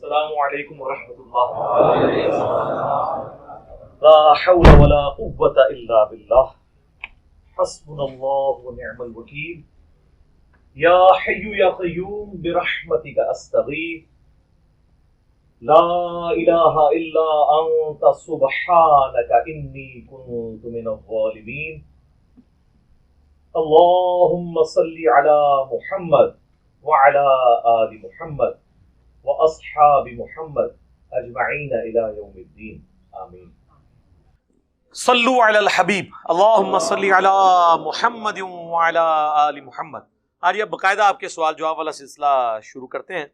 السلام علیکم ورحمۃ اللہ. لا حول ولا قوة الا باللہ. حسبنا اللہ ونعم الوکیل. یا حی یا قیوم برحمتک استغیث. لا الہ الا انت سبحانک انی کنت من الظالمین. اللہم صلی علی محمد وعلی آل محمد واصحاب محمد اجمعین الی یوم الدین. آمین. صلو علی الحبیب. اللہم صلی علی محمد وعلی آل محمد. آج اب باقاعدہ آپ کے سوال جواب والا سلسلہ شروع کرتے ہیں.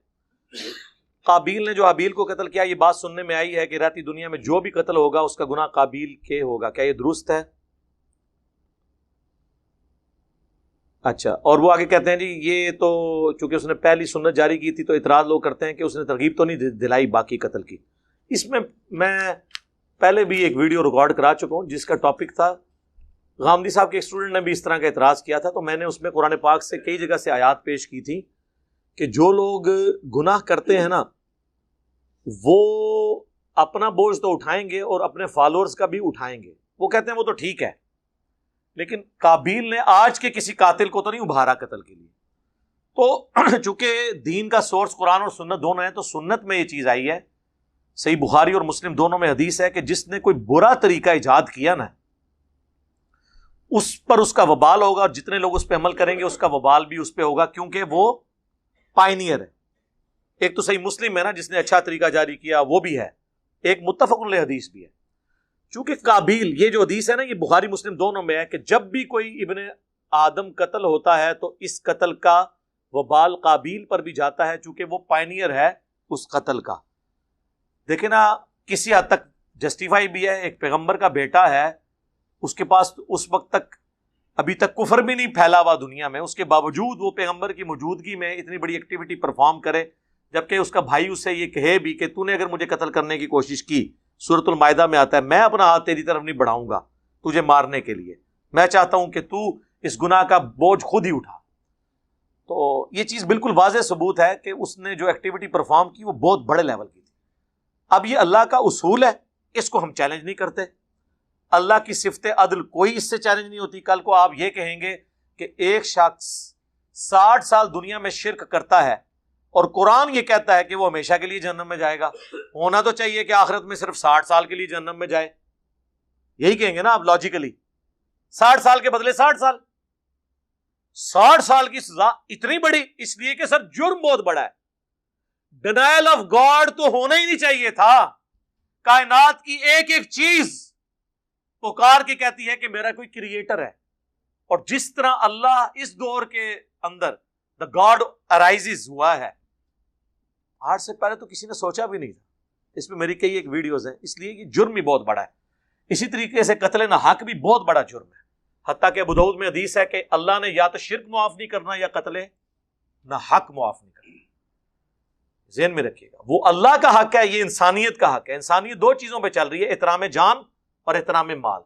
قابیل نے جو حابیل کو قتل کیا، یہ بات سننے میں آئی ہے کہ رہتی دنیا میں جو بھی قتل ہوگا اس کا گناہ قابیل کے ہوگا. کیا یہ درست ہے؟ اچھا. اور وہ آگے کہتے ہیں جی یہ تو چونکہ اس نے پہلی سنت جاری کی تھی تو اعتراض لوگ کرتے ہیں کہ اس نے ترغیب تو نہیں دلائی باقی قتل کی. اس میں پہلے بھی ایک ویڈیو ریکارڈ کرا چکا ہوں جس کا ٹاپک تھا، غامدی صاحب کے ایک اسٹوڈنٹ نے بھی اس طرح کا اعتراض کیا تھا، تو میں نے اس میں قرآن پاک سے کئی جگہ سے آیات پیش کی تھی کہ جو لوگ گناہ کرتے ہیں نا وہ اپنا بوجھ تو اٹھائیں گے اور اپنے فالوورز کا بھی اٹھائیں گے. وہ کہتے ہیں وہ تو ٹھیک ہے، لیکن قابیل نے آج کے کسی قاتل کو تو نہیں ابھارا قتل کے لیے. تو چونکہ دین کا سورس قرآن اور سنت دونوں ہیں، تو سنت میں یہ چیز آئی ہے، صحیح بخاری اور مسلم دونوں میں حدیث ہے کہ جس نے کوئی برا طریقہ ایجاد کیا نا اس پر اس کا وبال ہوگا، اور جتنے لوگ اس پہ عمل کریں گے اس کا وبال بھی اس پہ ہوگا، کیونکہ وہ پائنیئر ہے. ایک تو صحیح مسلم ہے نا جس نے اچھا طریقہ جاری کیا، وہ بھی ہے، ایک متفق علیہ حدیث بھی ہے. چونکہ قابیل، یہ جو حدیث ہے نا یہ بخاری مسلم دونوں میں ہے کہ جب بھی کوئی ابن آدم قتل ہوتا ہے تو اس قتل کا وبال قابیل پر بھی جاتا ہے، چونکہ وہ پائنیئر ہے اس قتل کا. دیکھیں نا کسی حد تک جسٹیفائی بھی ہے. ایک پیغمبر کا بیٹا ہے، اس کے پاس اس وقت تک ابھی تک کفر بھی نہیں پھیلا ہوا دنیا میں، اس کے باوجود وہ پیغمبر کی موجودگی میں اتنی بڑی ایکٹیویٹی پرفارم کرے، جبکہ اس کا بھائی اس سے یہ کہے بھی کہ تو نے اگر مجھے قتل کرنے کی کوشش کی، سورۃ المائدہ میں آتا ہے میں اپنا ہاتھ تیری طرف نہیں بڑھاؤں گا تجھے مارنے کے لیے، میں چاہتا ہوں کہ تو اس گناہ کا بوجھ خود ہی اٹھا. تو یہ چیز بالکل واضح ثبوت ہے کہ اس نے جو ایکٹیویٹی پرفارم کی وہ بہت بڑے لیول کی تھی. اب یہ اللہ کا اصول ہے، اس کو ہم چیلنج نہیں کرتے. اللہ کی صفت عدل کوئی اس سے چیلنج نہیں ہوتی. کل کو آپ یہ کہیں گے کہ ایک شخص 60 سال دنیا میں شرک کرتا ہے اور قرآن یہ کہتا ہے کہ وہ ہمیشہ کے لیے جہنم میں جائے گا، ہونا تو چاہیے کہ آخرت میں صرف 60 سال کے لیے جہنم میں جائے. یہی کہیں گے نا آپ لاجیکلی. 60 سال کے بدلے 60 سال، 60 سال کی سزا اتنی بڑی، اس لیے کہ سر جرم بہت بڑا ہے. ڈینائل آف گاڈ تو ہونا ہی نہیں چاہیے تھا. کائنات کی ایک ایک چیز پکار کے کہتی ہے کہ میرا کوئی کریٹر ہے، اور جس طرح اللہ اس دور کے اندر دا گاڈ ارائزز ہوا ہے، آج سے پہلے تو کسی نے سوچا بھی نہیں تھا. اس میں میری کئی ایک ویڈیوز ہیں، اس لیے یہ جرم بھی بہت بڑا ہے. اسی طریقے سے قتل نہ حق بھی بہت بڑا جرم ہے. حتیٰ کہ ابو داؤد میں حدیث ہے کہ اللہ نے یا تو شرک معاف نہیں کرنا یا قتل نہ حق معاف نہیں کرنا. ذہن میں رکھیے گا، وہ اللہ کا حق ہے، یہ انسانیت کا حق ہے. انسانیت دو چیزوں پہ چل رہی ہے، احترام جان اور احترام مال.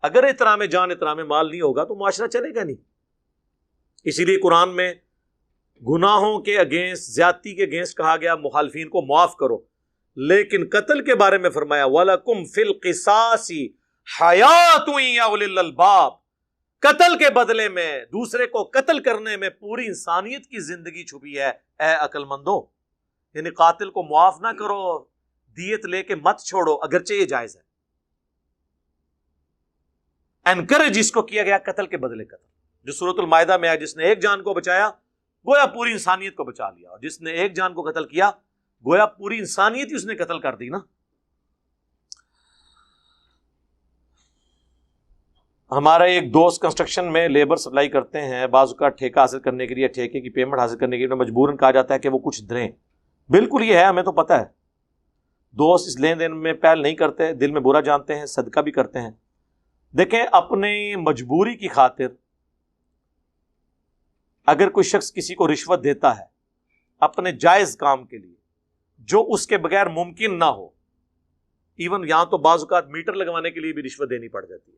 اگر احترام جان احترام مال نہیں ہوگا تو معاشرہ چلے گا نہیں. اسی لیے قرآن میں گناہوں کے اگینسٹ، زیادتی کے اگینسٹ کہا گیا مخالفین کو معاف کرو، لیکن قتل کے بارے میں فرمایا وَلَكُمْ فِي الْقِصَاصِ حَيَاةٌ يَا أُولِي الْأَلْبَابِ. قتل کے بدلے میں، دوسرے کو قتل کرنے میں پوری انسانیت کی زندگی چھپی ہے اے عقل مندو. یعنی قاتل کو معاف نہ کرو، دیت لے کے مت چھوڑو، اگرچہ یہ جائز ہے. انکریج اس کو کیا گیا قتل کے بدلے قتل، جو سورۃ المائدہ میں ہے. جس نے ایک جان کو بچایا گویا پوری انسانیت کو بچا لیا، اور جس نے ایک جان کو قتل کیا گویا پوری انسانیت ہی اس نے قتل کر دی نا. ہمارا ایک دوست کنسٹرکشن میں لیبر سپلائی کرتے ہیں، بعض اوقات ٹھیکہ حاصل کرنے کے لیے، ٹھیکے کی پیمنٹ حاصل کرنے کے لیے مجبوراً کہا جاتا ہے کہ وہ کچھ دیں. بالکل یہ ہے، ہمیں تو پتہ ہے. دوست اس لین دین میں پہل نہیں کرتے، دل میں برا جانتے ہیں، صدقہ بھی کرتے ہیں. دیکھیں اپنی مجبوری کی خاطر اگر کوئی شخص کسی کو رشوت دیتا ہے اپنے جائز کام کے لیے جو اس کے بغیر ممکن نہ ہو، ایون یہاں تو بعض اوقات میٹر لگوانے کے لیے بھی رشوت دینی پڑ جاتی ہے.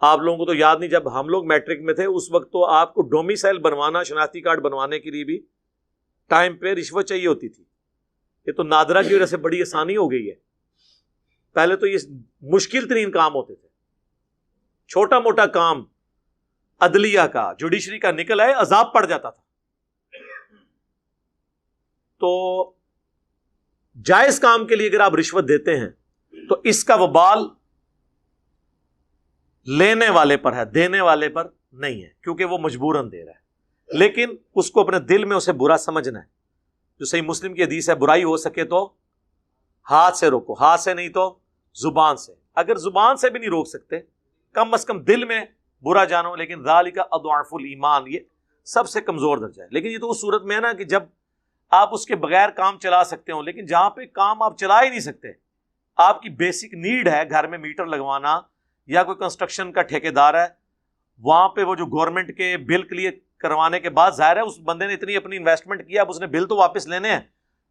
آپ لوگوں کو تو یاد نہیں، جب ہم لوگ میٹرک میں تھے اس وقت تو آپ کو ڈومیسائل بنوانا، شناختی کارڈ بنوانے کے لیے بھی ٹائم پہ رشوت چاہیے ہوتی تھی. یہ تو نادرہ کی وجہ سے بڑی آسانی ہو گئی ہے. پہلے تو یہ مشکل ترین کام ہوتے تھے. چھوٹا موٹا کام عدلیہ کا, جوڈیشری کا نکل آئے, عذاب پڑ جاتا تھا. تو جائز کام کے لیے اگر آپ رشوت دیتے ہیں تو اس کا وبال لینے والے پر ہے, دینے والے پر نہیں ہے, کیونکہ وہ مجبوراً دے رہا ہے. لیکن اس کو اپنے دل میں اسے برا سمجھنا ہے. جو صحیح مسلم کی حدیث ہے, برائی ہو سکے تو ہاتھ سے روکو, ہاتھ سے نہیں تو زبان سے. اگر زبان سے بھی نہیں روک سکتے, کم از کم دل میں برا جانو. لیکن ذالک اضعف الایمان, یہ سب سے کمزور درجہ ہے. لیکن یہ تو اس صورت میں ہے نا کہ جب آپ اس کے بغیر کام چلا سکتے ہو. لیکن جہاں پہ کام آپ چلا ہی نہیں سکتے, آپ کی بیسک نیڈ ہے گھر میں میٹر لگوانا, یا کوئی کنسٹرکشن کا ٹھیکیدار ہے, وہاں پہ وہ جو گورنمنٹ کے بل کلیئر کروانے کے بعد ظاہر ہے اس بندے نے اتنی اپنی انویسٹمنٹ کیا, اب اس نے بل تو واپس لینے ہیں,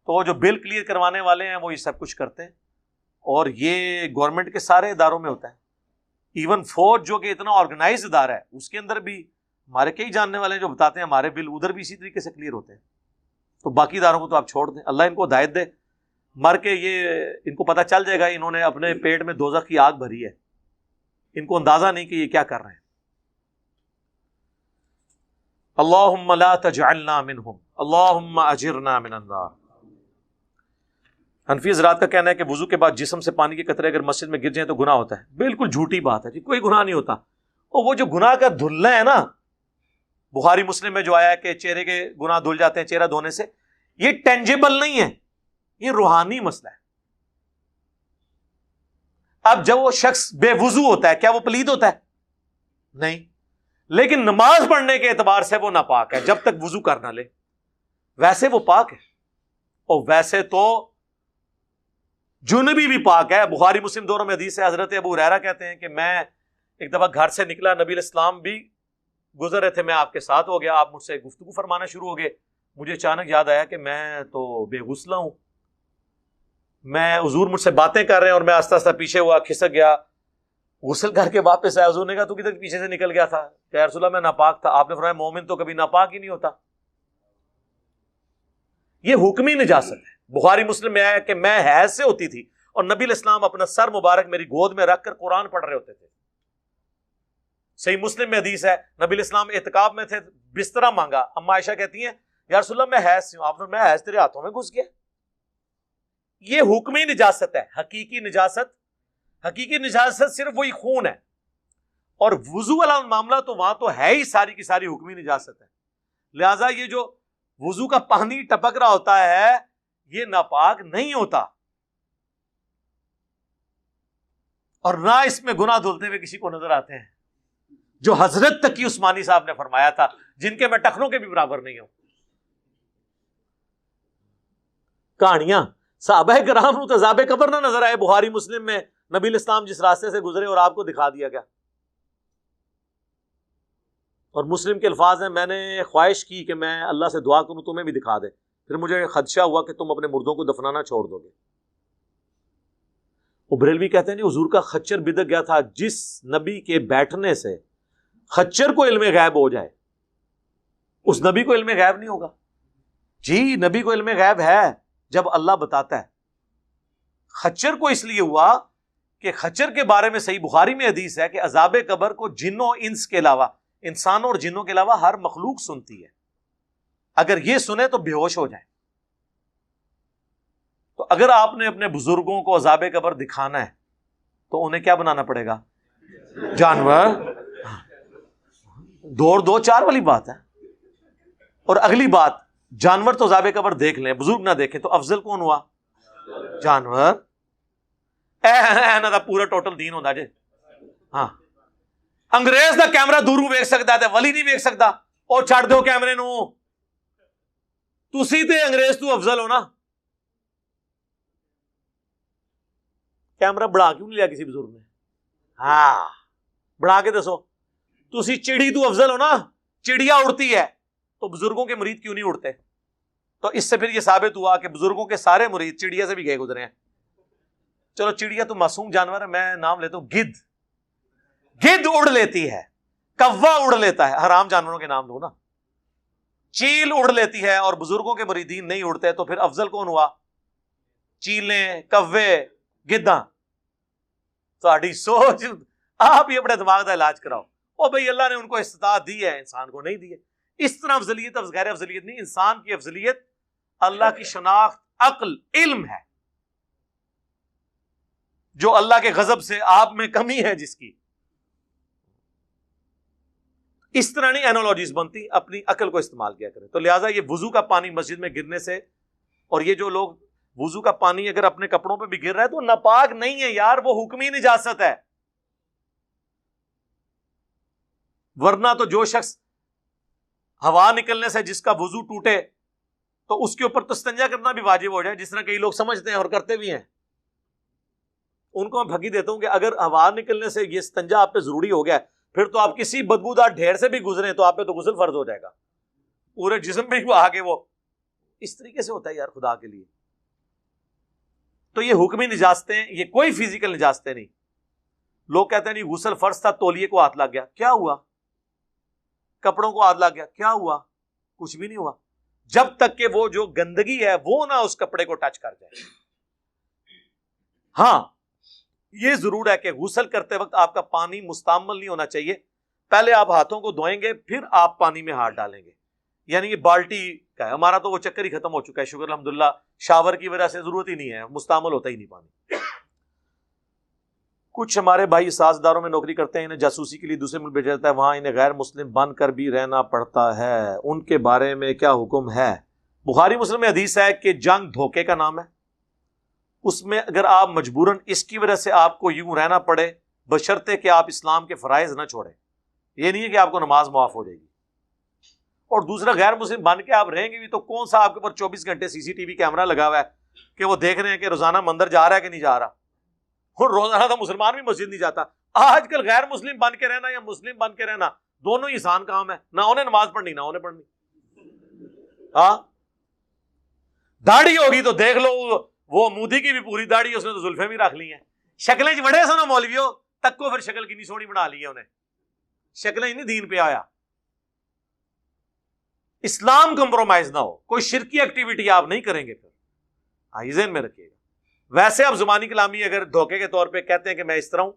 تو وہ جو بل کلیئر کروانے والے ہیں وہ یہ سب کچھ کرتے ہیں. اور یہ گورنمنٹ کے سارے اداروں میں ہوتا ہے. ایون فوج جو کہ اتنا آرگنائز ادارہ ہے, اس کے اندر بھی ہمارے کئی جاننے والے ہیں جو بتاتے ہیں ہمارے بل ادھر بھی اسی طریقے سے کلیئر ہوتے ہیں. تو باقی اداروں کو تو آپ چھوڑ دیں, اللہ ان کو ہدایت دے. مر کے یہ ان کو پتہ چل جائے گا انہوں نے اپنے پیٹ میں دوزخ کی آگ بھری ہے, ان کو اندازہ نہیں کہ یہ کیا کر رہے ہیں. اللہم لا تجعلنا منہم اللہم اجرنا من النار. حنفی حضرات کا کہنا ہے کہ وضو کے بعد جسم سے پانی کے قطرے اگر مسجد میں گر جائیں تو گناہ ہوتا ہے. بالکل جھوٹی بات ہے جی, کوئی گناہ نہیں ہوتا. اور وہ جو گناہ کا دھلنا ہے نا, بخاری مسلم میں جو آیا ہے کہ چہرے کے گناہ دھل جاتے ہیں چہرہ دھونے سے, یہ ٹینجیبل نہیں ہے, یہ روحانی مسئلہ ہے. اب جب وہ شخص بے وضو ہوتا ہے, کیا وہ پلید ہوتا ہے؟ نہیں. لیکن نماز پڑھنے کے اعتبار سے وہ ناپاک ہے جب تک وضو کر نہ لے. ویسے وہ پاک ہے, اور ویسے تو جنبی بھی پاک ہے. بخاری مسلم دونوں میں حدیث ہے, حضرت ابو ہریرہ کہتے ہیں کہ میں ایک دفعہ گھر سے نکلا, نبی علیہ السلام بھی گزر رہے تھے, میں آپ کے ساتھ ہو گیا, آپ مجھ سے گفتگو فرمانا شروع ہو گئے. مجھے اچانک یاد آیا کہ میں تو بے غسلہ ہوں, میں حضور مجھ سے باتیں کر رہے ہیں اور میں آہستہ آہستہ پیچھے ہوا, کھسک گیا, غسل کر کے واپس آیا. حضور نے کہا تو کدھر پیچھے سے نکل گیا تھا؟ کہ یا رسول اللہ میں ناپاک تھا. آپ نے فرمایا مومن تو کبھی ناپاک ہی نہیں ہوتا. یہ حکمی نجاست ہے. بخاری مسلم میں آیا کہ میں حیض سے ہوتی تھی اور نبی علیہ السلام اپنا سر مبارک میری گود میں رکھ کر قرآن پڑھ رہے ہوتے تھے. صحیح مسلم میں حدیث ہے, نبی علیہ السلام اعتکاف میں تھے, بسترا مانگا, اما عائشہ کہتی ہیں یا رسول اللہ میں حیض سے ہوں. آپ نے میں حیض تیرے ہاتھوں میں گھس گیا. یہ حکمی نجاست ہے. حقیقی نجاست صرف وہی خون ہے, اور وضو والا معاملہ تو وہاں تو ہے ہی ساری کی ساری حکمی نجاست ہے. لہذا یہ جو وضو کا پانی ٹپک رہا ہوتا ہے یہ ناپاک نہیں ہوتا, اور نہ اس میں گناہ دھلتے ہوئے کسی کو نظر آتے ہیں, جو حضرت تقی عثمانی صاحب نے فرمایا تھا, جن کے میں ٹخنوں کے بھی برابر نہیں ہوں. کہانیاں صحابہ کرام نو عذاب قبر نہ نظر آئے. بخاری مسلم میں نبی علیہ السلام جس راستے سے گزرے اور آپ کو دکھا دیا گیا. اور مسلم کے الفاظ ہیں, میں نے خواہش کی کہ میں اللہ سے دعا کروں تمہیں بھی دکھا دے, پھر مجھے خدشہ ہوا کہ تم اپنے مردوں کو دفنانا چھوڑ دو گے. وہ بریلوی کہتے ہیں جی حضور کا خچر بدک گیا تھا. جس نبی کے بیٹھنے سے خچر کو علم غیب ہو جائے, اس نبی کو علم غیب نہیں ہوگا. جی نبی کو علم غیب ہے جب اللہ بتاتا ہے. خچر کو اس لیے ہوا کہ خچر کے بارے میں صحیح بخاری میں حدیث ہے کہ عذاب قبر کو جنوں انس کے علاوہ, انسانوں اور جنوں کے علاوہ ہر مخلوق سنتی ہے. اگر یہ سنے تو بے ہوش ہو جائیں. تو اگر آپ نے اپنے بزرگوں کو عذاب قبر دکھانا ہے تو انہیں کیا بنانا پڑے گا؟ جانور. دو چار والی بات ہے. اور اگلی بات, جانور تو عذاب قبر دیکھ لیں, بزرگ نہ دیکھیں, تو افضل کون ہوا؟ جانور. پورا ٹوٹل دین ہوتا جی. ہاں انگریز دا کیمرہ دوروں ویک سکتا ہے, ولی نہیں ویک سکتا. اور چھڑ دو کیمرے نو, تسی تے انگریز تو افضل ہو نا. کیمرہ بڑھا کیوں نہیں لیا کسی بزرگ نے؟ ہاں بڑھا کے دسو. تسی چڑی تو افضل ہو نا, چڑیا اڑتی ہے تو بزرگوں کے مرید کیوں نہیں اڑتے؟ تو اس سے پھر یہ ثابت ہوا کہ بزرگوں کے سارے مرید چڑیا سے بھی گئے گزرے ہیں. چلو چڑیا تو معصوم جانور ہے, میں نام لیتا ہوں گدھ. گدھ اڑ لیتی ہے, کوا اڑ لیتا ہے, حرام جانوروں کے نام دو نا. چیل اڑ لیتی ہے اور بزرگوں کے مریدین نہیں اڑتے, تو پھر افضل کون ہوا؟ چیلیں، کوے، گدھاں. تہاڈی سوچ، آپ ہی اپنے دماغ کا علاج کراؤ. او بھائی اللہ نے ان کو استطاعت دی ہے، انسان کو نہیں دی ہے. اس طرح افضلیت غیر افضلیت نہیں. انسان کی افضلیت اللہ کی شناخت، عقل، علم ہے. جو اللہ کے غضب سے آپ میں کمی ہے جس کی، اس طرح نہیں اینالوجیز بنتی. اپنی عقل کو استعمال کیا کریں. تو لہٰذا یہ وضو کا پانی مسجد میں گرنے سے، اور یہ جو لوگ وضو کا پانی اگر اپنے کپڑوں پہ بھی گر رہا ہے تو ناپاک نہیں ہے یار، وہ حکمی نجاست ہے. ورنہ تو جو شخص ہوا نکلنے سے جس کا وضو ٹوٹے تو اس کے اوپر تو استنجا کرنا بھی واجب ہو جائے، جس طرح کئی لوگ سمجھتے ہیں اور کرتے بھی ہیں. ان کو میں پھکی دیتا ہوں کہ اگر ہوا نکلنے سے یہ استنجا آپ پہ ضروری ہو گیا ہے، پھر تو آپ کسی بدبودار ڈھیر سے بھی گزرے تو آپ پہ تو غسل فرض ہو جائے گا. پورے جسم میں وہ آگے وہ اس طریقے سے ہوتا ہے یار خدا کے لیے. تو یہ حکمی نجاستیں، یہ کوئی فزیکل نجاستیں نہیں. لوگ کہتے ہیں نہیں غسل فرض تھا، تولیے کو ہاتھ لگ گیا، کیا ہوا؟ کپڑوں کو ہاتھ لگ گیا، کیا ہوا؟ کچھ بھی نہیں ہوا، جب تک کہ وہ جو گندگی ہے وہ نہ اس کپڑے کو ٹچ کر جائے. ہاں یہ ضرور ہے کہ غسل کرتے وقت آپ کا پانی مستعمل نہیں ہونا چاہیے. پہلے آپ ہاتھوں کو دھوئیں گے، پھر آپ پانی میں ہاتھ ڈالیں گے. یعنی یہ بالٹی کا ہے. ہمارا تو وہ چکر ہی ختم ہو چکا ہے شکر الحمدللہ، شاور کی وجہ سے ضرورت ہی نہیں ہے، مستعمل ہوتا ہی نہیں پانی. کچھ ہمارے بھائی سازداروں میں نوکری کرتے ہیں، انہیں جاسوسی کے لیے دوسرے ملک بھیجا جاتا ہے، وہاں انہیں غیر مسلم بن کر بھی رہنا پڑتا ہے. ان کے بارے میں کیا حکم ہے؟ بخاری مسلم میں حدیث ہے کہ جنگ دھوکے کا نام ہے. اس میں اگر آپ مجبوراً اس کی وجہ سے آپ کو یوں رہنا پڑے، بشرطے کہ آپ اسلام کے فرائض نہ چھوڑیں. یہ نہیں ہے کہ آپ کو نماز معاف ہو جائے گی. اور دوسرا غیر مسلم بن کے آپ رہیں گے بھی تو کون سا آپ کے اوپر 24 گھنٹے CCTV کیمرہ لگا ہوا ہے کہ وہ دیکھ رہے ہیں کہ روزانہ مندر جا رہا ہے کہ نہیں جا رہا. اور روزانہ تو مسلمان بھی مسجد نہیں جاتا. آج کل غیر مسلم بن کے رہنا یا مسلم بن کے رہنا دونوں ہی آسان کام ہے. نہ انہیں نماز پڑھنی، نہ انہیں پڑھنی. ہاں داڑھی ہوگی تو دیکھ لو، وہ مودی کی بھی پوری داڑھی، اس نے تو زلفیں بھی رکھ لی ہیں. شکلیں بڑے سو نا مولویوں تک کو، پھر شکل کی نہیں سونی بنا لی ہے انہیں. شکلیں ہی نہیں دین پہ آیا. اسلام کمپرومائز نہ ہو، کوئی شرکی ایکٹیویٹی آپ نہیں کریں گے. پھر ذہن میں رکھیے گا. ویسے اب زبانی کلامی اگر دھوکے کے طور پہ کہتے ہیں کہ میں اس طرح ہوں،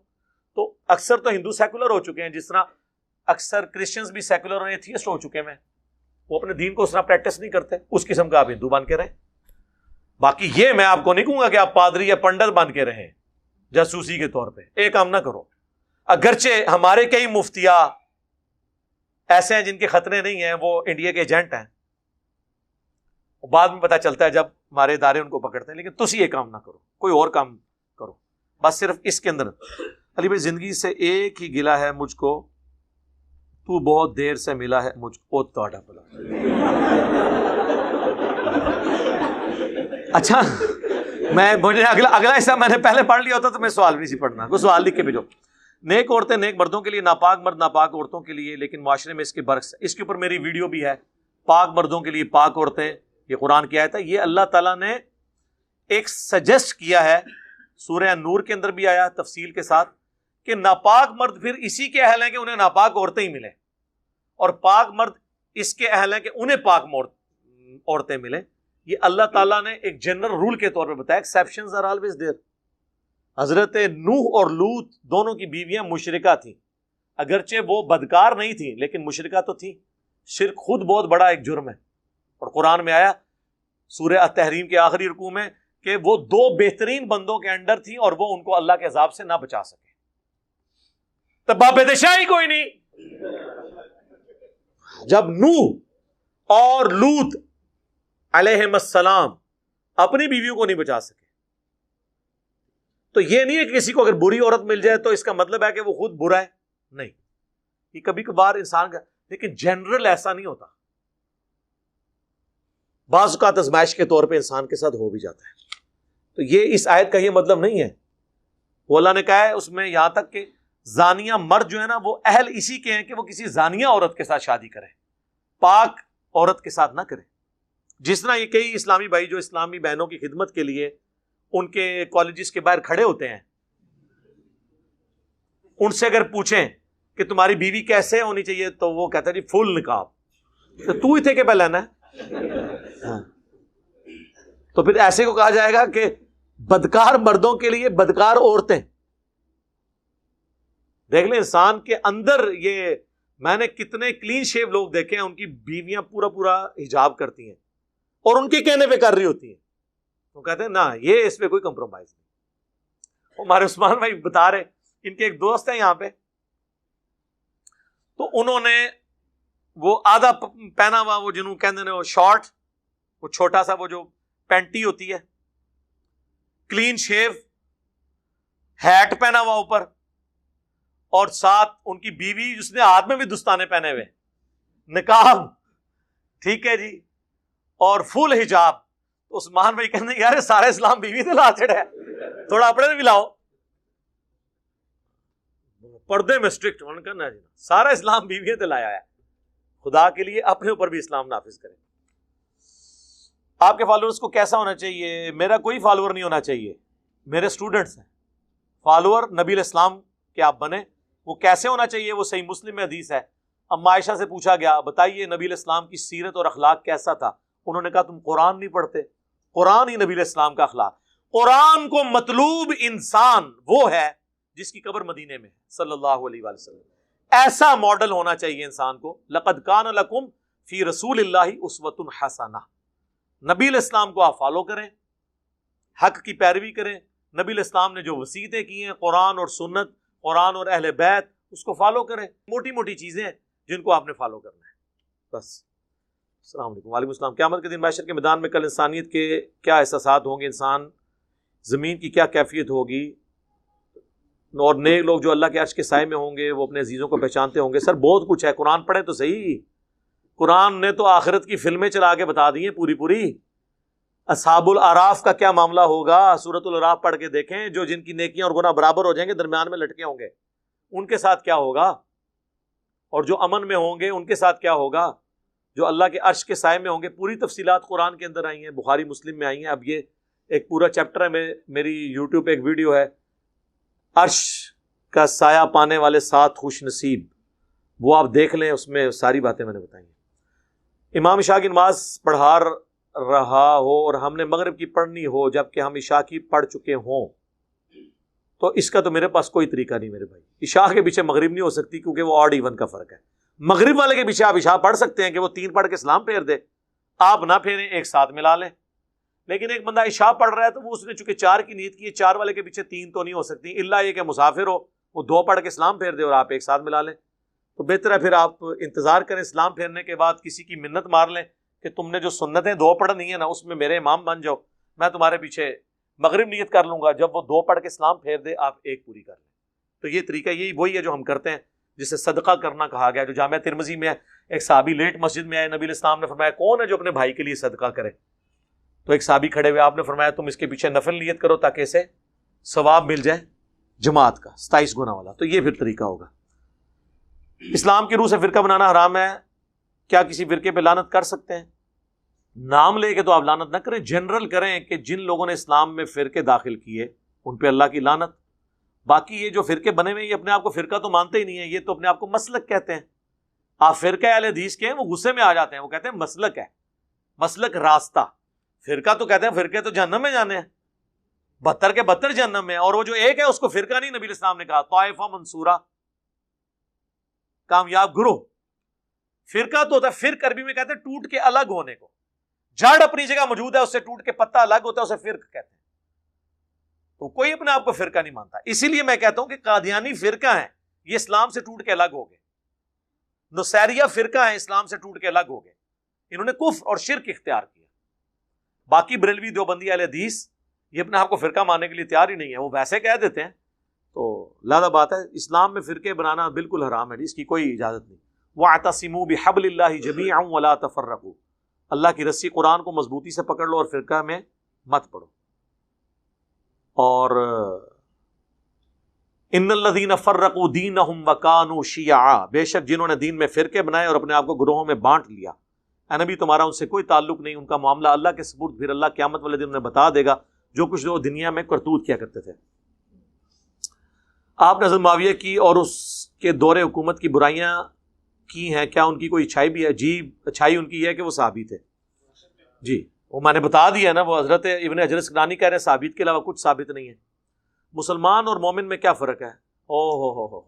تو اکثر تو ہندو سیکولر ہو چکے ہیں، جس طرح اکثر کرسچنز بھی سیکولر اور ایتھیسٹ ہو چکے ہیں. وہ اپنے دین کو اس طرح پریکٹس نہیں کرتے. اس قسم کا آپ ہندو بن کے رہیں. باقی یہ میں آپ کو نہیں کہوں گا کہ آپ پادری یا پنڈت بن کے رہیں جاسوسی کے طور پہ. ایک کام نہ کرو. اگرچہ ہمارے کئی مفتیاں ایسے ہیں جن کے خطرے نہیں ہیں، وہ انڈیا کے ایجنٹ ہیں، بعد میں پتہ چلتا ہے جب ہمارے ادارے ان کو پکڑتے ہیں. لیکن تسی یہ کام نہ کرو، کوئی اور کام کرو. بس صرف اس کے اندر. علی بھائی زندگی سے ایک ہی گلہ ہے مجھ کو، تو بہت دیر سے ملا ہے مجھ کو. تہاڈا بھلا. اچھا مجھے اگلا حصہ میں نے پہلے پڑھ لیا ہوتا تو میں سوال بھی سی پڑھنا. کوئی سوال لکھ کے بھیجو. نیک عورتیں نیک مردوں کے لیے، ناپاک مرد ناپاک عورتوں کے لیے، لیکن معاشرے میں اس کے برعکس. اس کے اوپر میری ویڈیو بھی ہے. پاک مردوں کے لیے پاک عورتیں، یہ قرآن کی آیت ہے. یہ اللہ تعالیٰ نے ایک سجیسٹ کیا ہے، سورہ نور کے اندر بھی آیا تفصیل کے ساتھ، کہ ناپاک مرد پھر اسی کے اہل ہیں کہ انہیں ناپاک عورتیں ہی ملیں، اور پاک مرد اس کے اہل ہیں کہ انہیں پاک عورتیں ملیں. یہ اللہ تعالیٰ نے ایک جنرل رول کے طور پہ بتایا. Exceptions are always there. Hazrat Nuh اور لوط دونوں کی بیویاں مشرکہ تھیں. اگرچہ وہ بدکار نہیں تھیں لیکن مشرکہ تو تھیں. شرک خود بہت بڑا ایک جرم ہے. اور قرآن میں آیا سورہ التحریم کے آخری رکوع میں کہ وہ دو بہترین بندوں کے انڈر تھیں اور وہ ان کو اللہ کے عذاب سے نہ بچا سکے. تب باب شاہی کوئی نہیں. جب نوح اور لوط علیہم السلام اپنی بیویوں کو نہیں بچا سکے، تو یہ نہیں ہے کہ کسی کو اگر بری عورت مل جائے تو اس کا مطلب ہے کہ وہ خود برا ہے. نہیں، یہ کبھی کبھار انسان کا، لیکن جنرل ایسا نہیں ہوتا. بعض اوقات آزمائش کے طور پہ انسان کے ساتھ ہو بھی جاتا ہے. تو یہ اس آیت کا یہ مطلب نہیں ہے. وہ اللہ نے کہا ہے اس میں یہاں تک کہ زانیہ مرد جو ہے نا وہ اہل اسی کے ہیں کہ وہ کسی زانیہ عورت کے ساتھ شادی کرے، پاک عورت کے ساتھ نہ کرے. جس طرح یہ کئی اسلامی بھائی جو اسلامی بہنوں کی خدمت کے لیے ان کے کالجز کے باہر کھڑے ہوتے ہیں، ان سے اگر پوچھیں کہ تمہاری بیوی کیسے ہونی چاہیے تو وہ کہتا ہے جی فل نقاب. تو ہی تھے کہ پہ لینا ہے. تو پھر ایسے کو کہا جائے گا کہ بدکار مردوں کے لیے بدکار عورتیں. دیکھ لیں انسان کے اندر یہ، میں نے کتنے کلین شیو لوگ دیکھے ہیں، ان کی بیویاں پورا پورا حجاب کرتی ہیں اور ان کے کہنے پہ کر رہی ہوتی ہیں. وہ کہتے ہیں نہ یہ اس پہ کوئی کمپرومائز نہیں. ہمارے عثمان بھائی بتا رہے، ان کے ایک دوست ہیں یہاں پہ، تو انہوں نے وہ آدھا پہنا ہوا، وہ جنہوں کہتے ہیں وہ شارٹ، وہ چھوٹا سا وہ جو پینٹی ہوتی ہے، کلین شیو، ہیٹ پہنا ہوا اوپر، اور ساتھ ان کی بیوی جس نے ہاتھ میں بھی دستانے پہنے ہوئے، نقاب، ٹھیک ہے جی، اور فل حجاب. تو عثمان بھائی کہتے ہیں یار سارا اسلام بیوی سے لا چڑھا ہے، تھوڑا اپنے بھی لاؤ. پردے میں اسٹرکٹ ہونا کرنا جی، سارا اسلام بیوی سے لایا ہے. خدا کے لیے اپنے اوپر بھی اسلام نافذ کریں. آپ کے فالوورز کو کیسا ہونا چاہیے؟ میرا کوئی فالوور نہیں ہونا چاہیے، میرے اسٹوڈنٹس ہیں. فالوور نبی علیہ السلام کے آپ بنے. وہ کیسے ہونا چاہیے؟ وہ صحیح مسلم میں حدیث ہے. اما عائشہ سے پوچھا گیا بتائیے نبی علیہ السلام کی سیرت اور اخلاق کیسا تھا؟ انہوں نے کہا تم قرآن نہیں پڑھتے. قرآن ہی نبی علیہ السلام کا اخلاق. قرآن کو مطلوب انسان وہ ہے جس کی قبر مدینے میں ہے صلی اللہ علیہ وآلہ وسلم. ایسا ماڈل ہونا چاہیے انسان کو. لقد کان لکم فی رسول اللہ اسوۃ حسنہ. نبی علیہ السلام کو آپ فالو کریں، حق کی پیروی کریں. نبی علیہ السلام نے جو وصیتیں کی ہیں، قرآن اور سنت، قرآن اور اہل بیت، اس کو فالو کریں. موٹی موٹی چیزیں ہیں جن کو آپ نے فالو کرنا ہے بس. السلام علیکم. وعلیکم السلام. قیامت کے دن محشر کے میدان میں کل انسانیت کے کیا احساسات ہوں گے؟ انسان زمین کی کیا کیفیت ہوگی؟ اور نیک لوگ جو اللہ کے عرش کے سائے میں ہوں گے وہ اپنے عزیزوں کو پہچانتے ہوں گے. سر بہت کچھ ہے، قرآن پڑھیں تو صحیح. قرآن نے تو آخرت کی فلمیں چلا کے بتا دی ہیں پوری پوری. اصحاب الاعراف کا کیا معاملہ ہوگا؟ سورۃ الاعراف پڑھ کے دیکھیں. جو جن کی نیکیاں اور گناہ برابر ہو جائیں گے، درمیان میں لٹکے ہوں گے، ان کے ساتھ کیا ہوگا؟ اور جو امن میں ہوں گے ان کے ساتھ کیا ہوگا؟ جو اللہ کے عرش کے سائے میں ہوں گے. پوری تفصیلات قرآن کے اندر آئی ہیں، بخاری مسلم میں آئی ہیں. اب یہ ایک پورا چیپٹر ہے، میری یوٹیوب پہ ایک ویڈیو ہے، عرش کا سایہ پانے والے 7 خوش نصیب، وہ آپ دیکھ لیں، اس میں ساری باتیں میں نے بتائی ہیں. امام عشاء کی نماز پڑھا رہا ہو اور ہم نے مغرب کی پڑھنی ہو جبکہ ہم عشاء کی پڑھ چکے ہوں، تو اس کا تو میرے پاس کوئی طریقہ نہیں میرے بھائی. عشاء کے پیچھے مغرب نہیں ہو سکتی کیونکہ وہ آڈ ایون کا فرق ہے. مغرب والے کے پیچھے آپ عشاء پڑھ سکتے ہیں کہ وہ 3 پڑھ کے سلام پھیر دے، آپ نہ پھیریں، ایک ساتھ ملا لیں. لیکن ایک بندہ عشاء پڑھ رہا ہے تو وہ اس نے چونکہ 4 کی نیت کی ہے، 4 والے کے پیچھے 3 تو نہیں ہو سکتی، الا یہ کہ مسافر ہو، وہ 2 پڑھ کے سلام پھیر دے اور آپ ایک ساتھ ملا لیں. تو بہتر ہے پھر آپ انتظار کریں، سلام پھیرنے کے بعد کسی کی منت مار لیں کہ تم نے جو سنتیں 2 پڑھنی ہیں نا، اس میں میرے امام بن جاؤ، میں تمہارے پیچھے مغرب نیت کر لوں گا. جب وہ 2 پڑھ کے سلام پھیر دے آپ ایک پوری کر لیں. تو یہ طریقہ یہی وہی ہے جو ہم کرتے ہیں، جسے صدقہ کرنا کہا گیا. جو جامعہ ترمذی میں ایک صحابی لیٹ مسجد میں آئے، نبی علیہ السلام نے فرمایا کون ہے جو اپنے بھائی کے لیے صدقہ کرے؟ تو ایک صحابی کھڑے ہوئے، آپ نے فرمایا تم اس کے پیچھے نفل نیت کرو تاکہ اسے ثواب مل جائے جماعت کا 27 گنا والا. تو یہ پھر طریقہ ہوگا. اسلام کی روح سے فرقہ بنانا حرام ہے، کیا کسی فرقے پہ لعنت کر سکتے ہیں؟ نام لے کے تو آپ لعنت نہ کریں، جنرل کریں کہ جن لوگوں نے اسلام میں فرقے داخل کیے ان پہ اللہ کی لعنت. باقی یہ جو فرقے بنے ہوئے یہ اپنے آپ کو فرقہ تو مانتے ہی نہیں ہیں، یہ تو اپنے آپ کو مسلک کہتے ہیں. آپ فرقہ اہل حدیث کے ہیں، وہ غصے میں آ جاتے ہیں، وہ کہتے ہیں مسلک ہے، مسلک راستہ. فرقہ تو کہتے ہیں فرقے تو جہنم میں جانے ہیں، 72 کے 72 جہنم میں. اور وہ جو ایک ہے اس کو فرقہ نہیں، نبی علیہ السلام نے کہا طائفہ منصورہ، کامیاب گروہ. فرقہ تو ہوتا ہے، فرق عربی میں کہتے ہیں ٹوٹ کے الگ ہونے کو. جڑ اپنی جگہ موجود ہے، اس سے ٹوٹ کے پتا الگ ہوتا ہے، اسے فرق کہتے ہیں. تو کوئی اپنے آپ کو فرقہ نہیں مانتا. اسی لیے میں کہتا ہوں کہ قادیانی فرقہ ہیں، یہ اسلام سے ٹوٹ کے الگ ہو گئے. نصیریہ فرقہ ہیں، اسلام سے ٹوٹ کے الگ ہو گئے، انہوں نے کفر اور شرک اختیار کیا. باقی بریلوی دیوبندی اہل حدیث یہ اپنے آپ کو فرقہ ماننے کے لیے تیار ہی نہیں ہے، وہ ویسے کہہ دیتے ہیں. تو لہذا بات ہے اسلام میں فرقے بنانا بالکل حرام ہے، اس کی کوئی اجازت نہیں. وَاعْتَصِمُوا بِحَبْلِ اللَّهِ جَمِيعًا وَلَا تَفَرَّقُوا. اللہ کی رسی قرآن کو مضبوطی سے پکڑ لو اور فرقہ میں مت پڑو. اور ان الذین فرقوا دینہم وکانوا شیعا، بے شک جنہوں نے دین میں فرقے بنائے اور اپنے آپ کو گروہوں میں بانٹ لیا، اے نبی تمہارا ان سے کوئی تعلق نہیں، ان کا معاملہ اللہ کے سپرد، پھر اللہ قیامت والے دن انہیں بتا دے گا جو کچھ وہ دنیا میں کرتوت کیا کرتے تھے. آپ نے حضرت معاویہ کی اور اس کے دور حکومت کی برائیاں کی ہیں، کیا ان کی کوئی اچھائی بھی ہے؟ جی اچھائی ان کی یہ ہے کہ وہ صحابی تھے. جی وہ میں نے بتا دیا نا، وہ حضرت ابن حجر اسقلانی کہہ رہے ہیں ثابت کے علاوہ کچھ ثابت نہیں ہے. مسلمان اور مومن میں کیا فرق ہے؟ ہو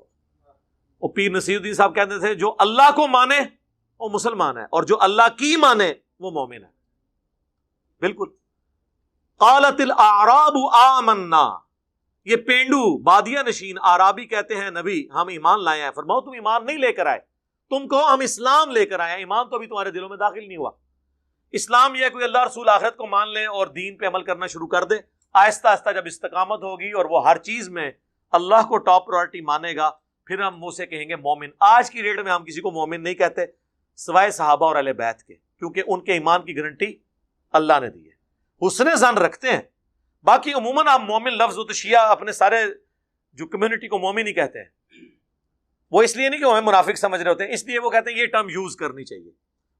وہ پیر نصیر الدین صاحب کہتے تھے جو اللہ کو مانے وہ مسلمان ہے، اور جو اللہ کی مانے وہ مومن ہے. بالکل. قالت الاعراب آمنا، یہ پینڈو بادیہ نشین آرابی کہتے ہیں نبی ہم ایمان لائے ہیں. فرماؤ تم ایمان نہیں لے کر آئے، تم کہو ہم اسلام لے کر آئے ہیں. ایمان تو ابھی تمہارے دلوں میں داخل نہیں ہوا. اسلام یہ کوئی اللہ رسول آخرت کو مان لے اور دین پہ عمل کرنا شروع کر دے. آہستہ آہستہ جب استقامت ہوگی اور وہ ہر چیز میں اللہ کو ٹاپ پرائورٹی مانے گا، پھر ہم منہ سے کہیں گے مومن. آج کی ڈیٹ میں ہم کسی کو مومن نہیں کہتے سوائے صحابہ اور اہل بیت کے، کیونکہ ان کے ایمان کی گارنٹی اللہ نے دی ہے. حسن ظن رکھتے ہیں. باقی عموماً آپ مومن لفظ تو شیعہ اپنے سارے جو کمیونٹی کو مومن ہی کہتے ہیں. وہ اس لیے نہیں کہ وہ ہمیں منافق سمجھ رہے ہوتے ہیں، اس لیے وہ کہتے ہیں یہ ٹرم یوز کرنی چاہیے.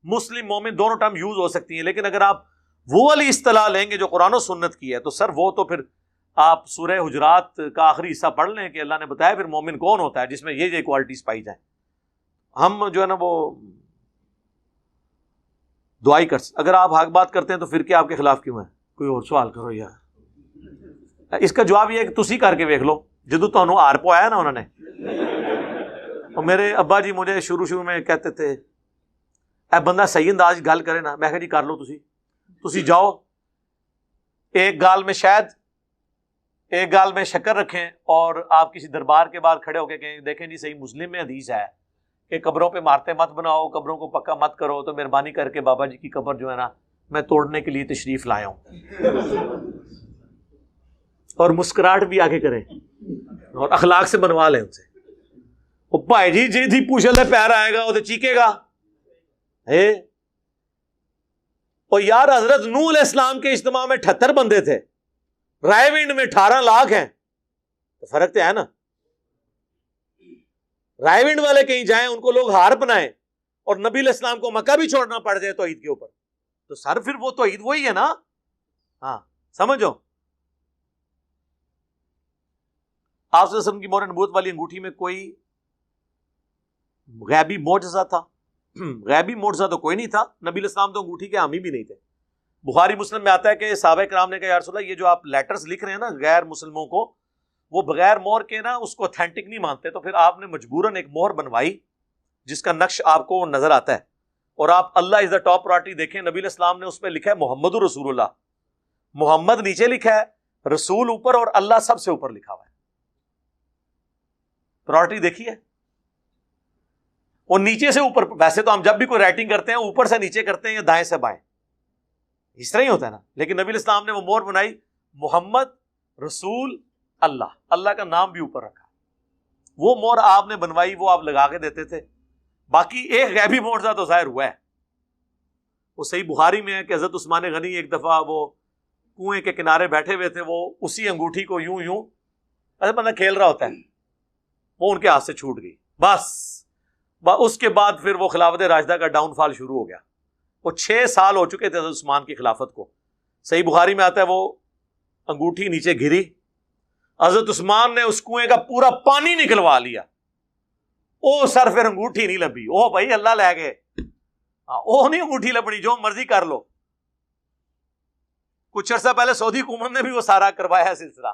مسلم مومن دونوں ٹرم یوز ہو سکتی ہیں، لیکن اگر آپ وہ والی اصطلاح لیں گے جو قرآن و سنت کی ہے تو سر وہ تو پھر آپ سورہ حجرات کا آخری حصہ پڑھ لیں کہ اللہ نے بتایا پھر مومن کون ہوتا ہے جس میں یہ کوالٹیز پائی جائیں. ہم جو ہے نا وہ دعائی کر اگر آپ حق بات کرتے ہیں تو پھر کیا آپ کے خلاف کیوں ہے؟ کوئی اور سوال کرو یار. اس کا جواب یہ ہے کہ تسی کر کے دیکھ لو جدو تانوں ہار پوایا نا انہوں نے. اور میرے ابا جی مجھے شروع میں کہتے تھے اے بندہ صحیح انداز گل کرے نا. میں کہا جی کر لو تسی جاؤ ایک گال میں شہد ایک گال میں شکر رکھیں اور آپ کسی دربار کے باہر کھڑے ہو کے کہیں دیکھیں جی صحیح مسلم میں حدیث ہے کہ قبروں پہ مارتے مت بناؤ، قبروں کو پکا مت کرو، تو مہربانی کر کے بابا جی کی قبر جو ہے نا میں توڑنے کے لیے تشریف لایا ہوں. اور مسکراہٹ بھی آگے کریں اور اخلاق سے بنوا لیں ان سے. وہ بھائی جی جی تھی پوچھل پیر آئے گا وہ تو چیکے گا. اور یار حضرت نوح علیہ السلام کے اجتماع میں 78 بندے تھے، رائے ونڈ میں 18 لاکھ ہیں، تو فرق تو ہے نا. رائے ونڈ والے کہیں جائیں ان کو لوگ ہار بنائیں اور نبی علیہ السلام کو مکہ بھی چھوڑنا پڑ جائے توحید کے اوپر، تو سر پھر وہ توحید وہی ہے نا. ہاں سمجھو. آپ صلی اللہ علیہ وسلم کی مہر نبوت والی انگوٹھی میں کوئی غیبی معجزہ تھا؟ غیبی معجزہ تو کوئی نہیں تھا. نبی علیہ السلام تو انگوٹھی کے حامی بھی نہیں تھے. بخاری مسلم میں آتا ہے کہ صحابہ کرام نے کہا یا رسول اللہ یہ جو آپ لیٹرز لکھ رہے ہیں نا غیر مسلموں کو، وہ بغیر مہر کے نا اس کو اتھینٹک نہیں مانتے. تو پھر آپ نے مجبوراً ایک مہر بنوائی جس کا نقش آپ کو نظر آتا ہے، اور آپ اللہ از دا ٹاپ پرائورٹی دیکھیں. نبی علیہ السلام نے اس پہ لکھا ہے محمد رسول اللہ. محمد نیچے لکھا ہے، رسول اوپر، اور اللہ سب سے اوپر لکھا ہوا ہے. پرائورٹی دیکھیے. اور نیچے سے اوپر، ویسے تو ہم جب بھی کوئی رائٹنگ کرتے ہیں اوپر سے نیچے کرتے ہیں یا دائیں سے بائیں، اس طرح ہی ہوتا ہے نا. لیکن نبی علیہ السلام نے وہ مہر بنائی محمد رسول اللہ، اللہ کا نام بھی اوپر رکھا. وہ مہر آپ نے بنوائی، وہ آپ لگا کے دیتے تھے. باقی ایک غیبی معجزہ تو ظاہر ہوا ہے، وہ صحیح بخاری میں ہے کہ حضرت عثمان غنی ایک دفعہ وہ کنویں کے کنارے بیٹھے ہوئے تھے، وہ اسی انگوٹھی کو یوں ایسے بندہ کھیل رہا ہوتا ہے، وہ ان کے ہاتھ سے چھوٹ گئی. بس اس کے بعد پھر وہ خلافت راشدہ کا ڈاؤن فال شروع ہو گیا. وہ 6 سال ہو چکے تھے حضرت عثمان کی خلافت کو. صحیح بخاری میں آتا ہے وہ انگوٹھی نیچے گری، حضرت عثمان نے اس کنویں کا پورا پانی نکلوا لیا. او سر پھر انگوٹھی نہیں لبھی. او بھائی اللہ لے گئے. او نہیں انگوٹھی لبنی، جو مرضی کر لو. کچھ عرصہ پہلے سعودی حکومت نے بھی وہ سارا کروایا سلسلہ.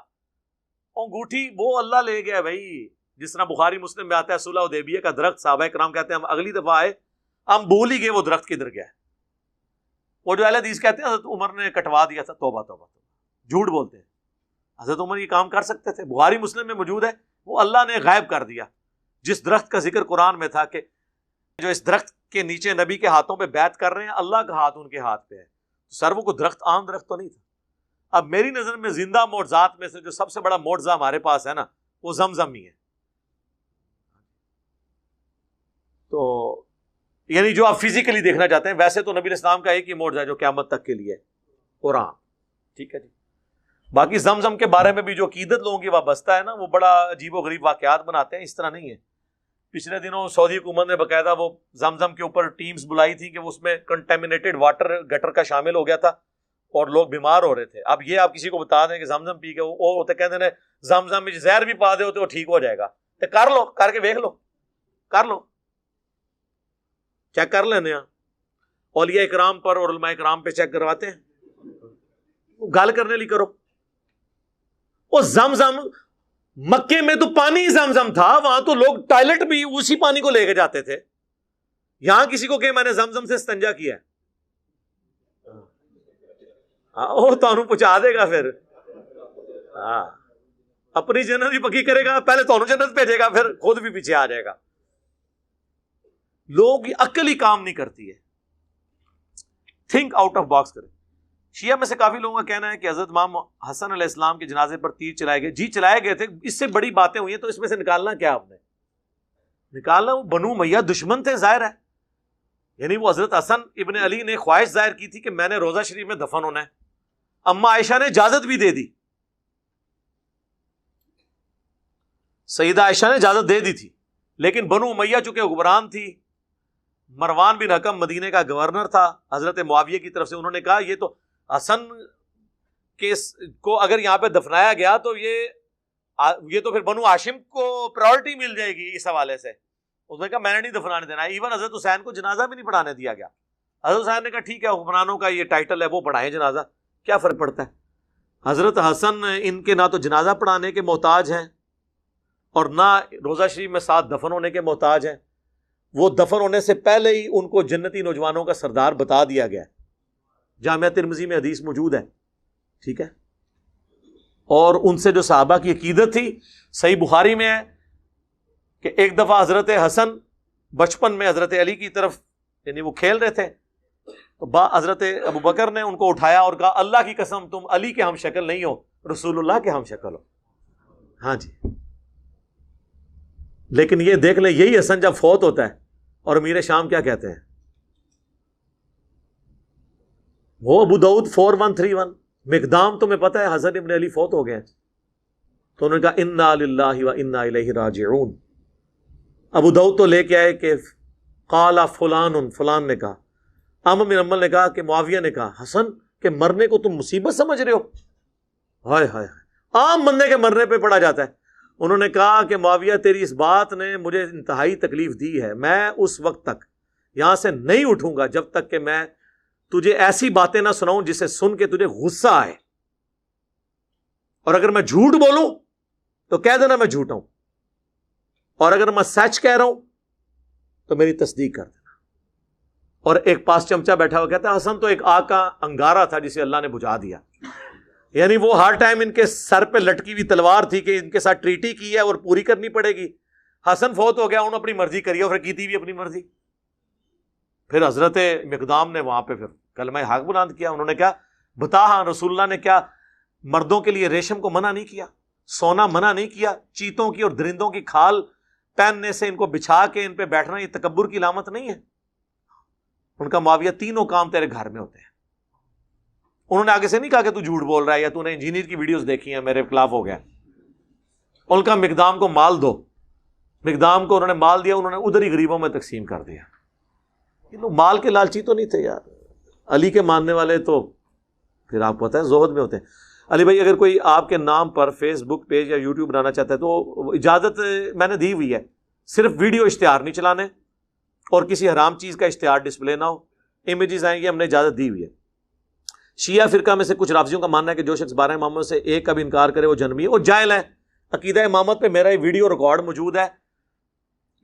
انگوٹھی وہ اللہ لے گیا بھائی. جس طرح بخاری مسلم میں آتا ہے صلح حدیبیہ کا درخت، صحابہ کرام کہتے ہیں ہم اگلی دفعہ آئے ہم بھول ہی گئے وہ درخت کدھر گیا ہے. وہ جو اہل حدیث کہتے ہیں حضرت عمر نے کٹوا دیا تھا. توبہ توبہ توبہ، جھوٹ بولتے ہیں. حضرت عمر یہ کام کر سکتے تھے. بخاری مسلم میں موجود ہے وہ اللہ نے غائب کر دیا. جس درخت کا ذکر قرآن میں تھا کہ جو اس درخت کے نیچے نبی کے ہاتھوں پہ بیعت کر رہے ہیں، اللہ کا ہاتھ ان کے ہاتھ پہ ہے. سر وہ کوئی درخت عام درخت تو نہیں تھا. اب میری نظر میں زندہ معجزات میں سے جو سب سے بڑا معجزہ ہمارے پاس ہے نا وہ زمزم ہی ہے. تو یعنی جو آپ فزیکلی دیکھنا چاہتے ہیں، ویسے تو نبی علیہ السلام کا ایک ہی معجزہ ہے جو قیامت تک کے لیے ہے، قرآن. ٹھیک ہے جی. باقی زمزم کے بارے میں بھی جو عقیدت لوگوں کی وابستہ ہے نا وہ بڑا عجیب و غریب واقعات بناتے ہیں. اس طرح نہیں ہے. پچھلے دنوں سعودی حکومت نے باقاعدہ وہ زمزم کے اوپر ٹیمز بلائی تھی کہ وہ اس میں کنٹامینیٹڈ واٹر گٹر کا شامل ہو گیا تھا اور لوگ بیمار ہو رہے تھے. اب یہ آپ کسی کو بتا دیں کہ زمزم پی کے وہ ہوتے کہتے ہیں زمزم میں زہر بھی پا دے ہوتے وہ ٹھیک ہو جائے گا. تو کر لو، کر کے دیکھ لو، کر لو، چیک کر لینے. اولیاء اکرام پر اور علماء اکرام پہ چیک کرواتے ہیں. گل کرنے لی کرو. وہ زمزم مکے میں تو پانی زمزم تھا, وہاں تو لوگ ٹوائلٹ بھی اسی پانی کو لے کے جاتے تھے. یہاں کسی کو کہ میں نے زمزم سے استنجا کیا ہے, وہ تو پہنچا دے گا پھر. ہاں, اپنی جنت بھی پکی کرے گا, پہلے تو جنت بھیجے گا, پھر خود بھی پیچھے آ جائے گا. لوگوں کی عقل ہی کام نہیں کرتی ہے. تھنک آؤٹ آف باکس کرے. شیعہ میں سے کافی لوگوں کا کہنا ہے کہ حضرت امام حسن علیہ السلام کے جنازے پر تیر چلائے گئے. جی چلائے گئے تھے, اس سے بڑی باتیں ہوئی ہیں, تو اس میں سے نکالنا کیا آپ نے؟ نکالنا وہ بنو امیہ دشمن تھے, ظاہر ہے. یعنی وہ حضرت حسن ابن علی نے خواہش ظاہر کی تھی کہ میں نے روضہ شریف میں دفن ہونا ہے. اما عائشہ نے اجازت بھی دے دی, سیدہ عائشہ نے اجازت دے دی تھی, لیکن بنو امیہ چونکہ حکمران تھی, مروان بن حکم مدینے کا گورنر تھا حضرت معاویہ کی طرف سے, انہوں نے کہا یہ تو حسن کو اگر یہاں پہ دفنایا گیا تو یہ تو پھر بنو ہاشم کو پرائورٹی مل جائے گی اس حوالے سے. اس نے کہا میں نے نہیں دفنانے دینا. ایون حضرت حسین کو جنازہ بھی نہیں پڑھانے دیا گیا. حضرت حسین نے کہا ٹھیک ہے, حکمرانوں کا یہ ٹائٹل ہے, وہ پڑھائیں جنازہ, کیا فرق پڑتا ہے. حضرت حسن ان کے نہ تو جنازہ پڑھانے کے محتاج ہیں اور نہ روضہ شریف میں ساتھ دفن ہونے کے محتاج ہیں. وہ دفن ہونے سے پہلے ہی ان کو جنتی نوجوانوں کا سردار بتا دیا گیا ہے. جامعہ ترمذی میں حدیث موجود ہے, ٹھیک ہے. اور ان سے جو صحابہ کی عقیدت تھی, صحیح بخاری میں ہے کہ ایک دفعہ حضرت حسن بچپن میں حضرت علی کی طرف, یعنی وہ کھیل رہے تھے, تو حضرت ابو بکر نے ان کو اٹھایا اور کہا اللہ کی قسم تم علی کے ہم شکل نہیں ہو, رسول اللہ کے ہم شکل ہو. ہاں جی. لیکن یہ دیکھ لیں, یہی حسن جب فوت ہوتا ہے, اور امیر شام کیا کہتے ہیں, وہ ابو داؤد 4131, مقدام تمہیں پتہ ہے حسن ابن علی فوت ہو گئے, تو انہوں نے کہا انا للہ و انا الیہ راجعون. ابو داؤد تو لے کے آئے کہ قال فلان نے کہا, امام بن حنبل نے کہا کہ معاویہ نے کہا حسن کے مرنے کو تم مصیبت سمجھ رہے ہو. ہائے ہائے, عام بندے کے مرنے پہ پڑا جاتا ہے. انہوں نے کہا کہ معاویہ تیری اس بات نے مجھے انتہائی تکلیف دی ہے, میں اس وقت تک یہاں سے نہیں اٹھوں گا جب تک کہ میں تجھے ایسی باتیں نہ سناؤں جسے سن کے تجھے غصہ آئے, اور اگر میں جھوٹ بولوں تو کہہ دینا میں جھوٹا ہوں, اور اگر میں سچ کہہ رہا ہوں تو میری تصدیق کر دینا. اور ایک پاس چمچا بیٹھا ہوا کہتا ہے حسن تو ایک آگ کا انگارہ تھا جسے اللہ نے بجھا دیا. یعنی وہ ہر ٹائم ان کے سر پہ لٹکی ہوئی تلوار تھی کہ ان کے ساتھ ٹریٹی کی ہے اور پوری کرنی پڑے گی. حسن فوت ہو گیا, انہوں نے اپنی مرضی کری, اور پھر کی تھی بھی اپنی مرضی. پھر حضرت مقدام نے وہاں پہ پھر کلمہ حق بلند کیا. انہوں نے کہا بتا, ہاں رسول اللہ نے کیا مردوں کے لیے ریشم کو منع نہیں کیا, سونا منع نہیں کیا, چیتوں کی اور درندوں کی کھال پہننے سے ان کو بچھا کے ان پہ بیٹھنا یہ تکبر کی علامت نہیں ہے. ان کا معاویہ تینوں کام تیرے گھر میں ہوتے ہیں. انہوں نے آگے سے نہیں کہا کہ تو جھوٹ بول رہا ہے یا تو نے انجینئر کی ویڈیوز دیکھی ہیں میرے خلاف ہو گیا. ان کا مقدام کو مال دو, مقدام کو انہوں نے مال دیا, انہوں نے ادھر ہی غریبوں میں تقسیم کر دیا. یہ لوگ مال کے لالچی تو نہیں تھے یار. علی کے ماننے والے تو پھر آپ کو پتہ ہے زہد میں ہوتے ہیں. علی بھائی اگر کوئی آپ کے نام پر فیس بک پیج یا یوٹیوب بنانا چاہتا ہے تو اجازت میں نے دی ہوئی ہے, صرف ویڈیو اشتہار نہیں چلانے اور کسی حرام چیز کا اشتہار ڈسپلے نہ ہو. امیجز آئیں گے, ہم نے اجازت دی ہوئی ہے. شیعہ فرقہ میں سے کچھ رافضیوں کا ماننا ہے کہ جو شخص 12 اماموں سے ایک کا بھی انکار کرے وہ جہنمی ہے. وہ جاہل ہے. عقیدہ امامت پہ میرا یہ ویڈیو ریکارڈ موجود ہے,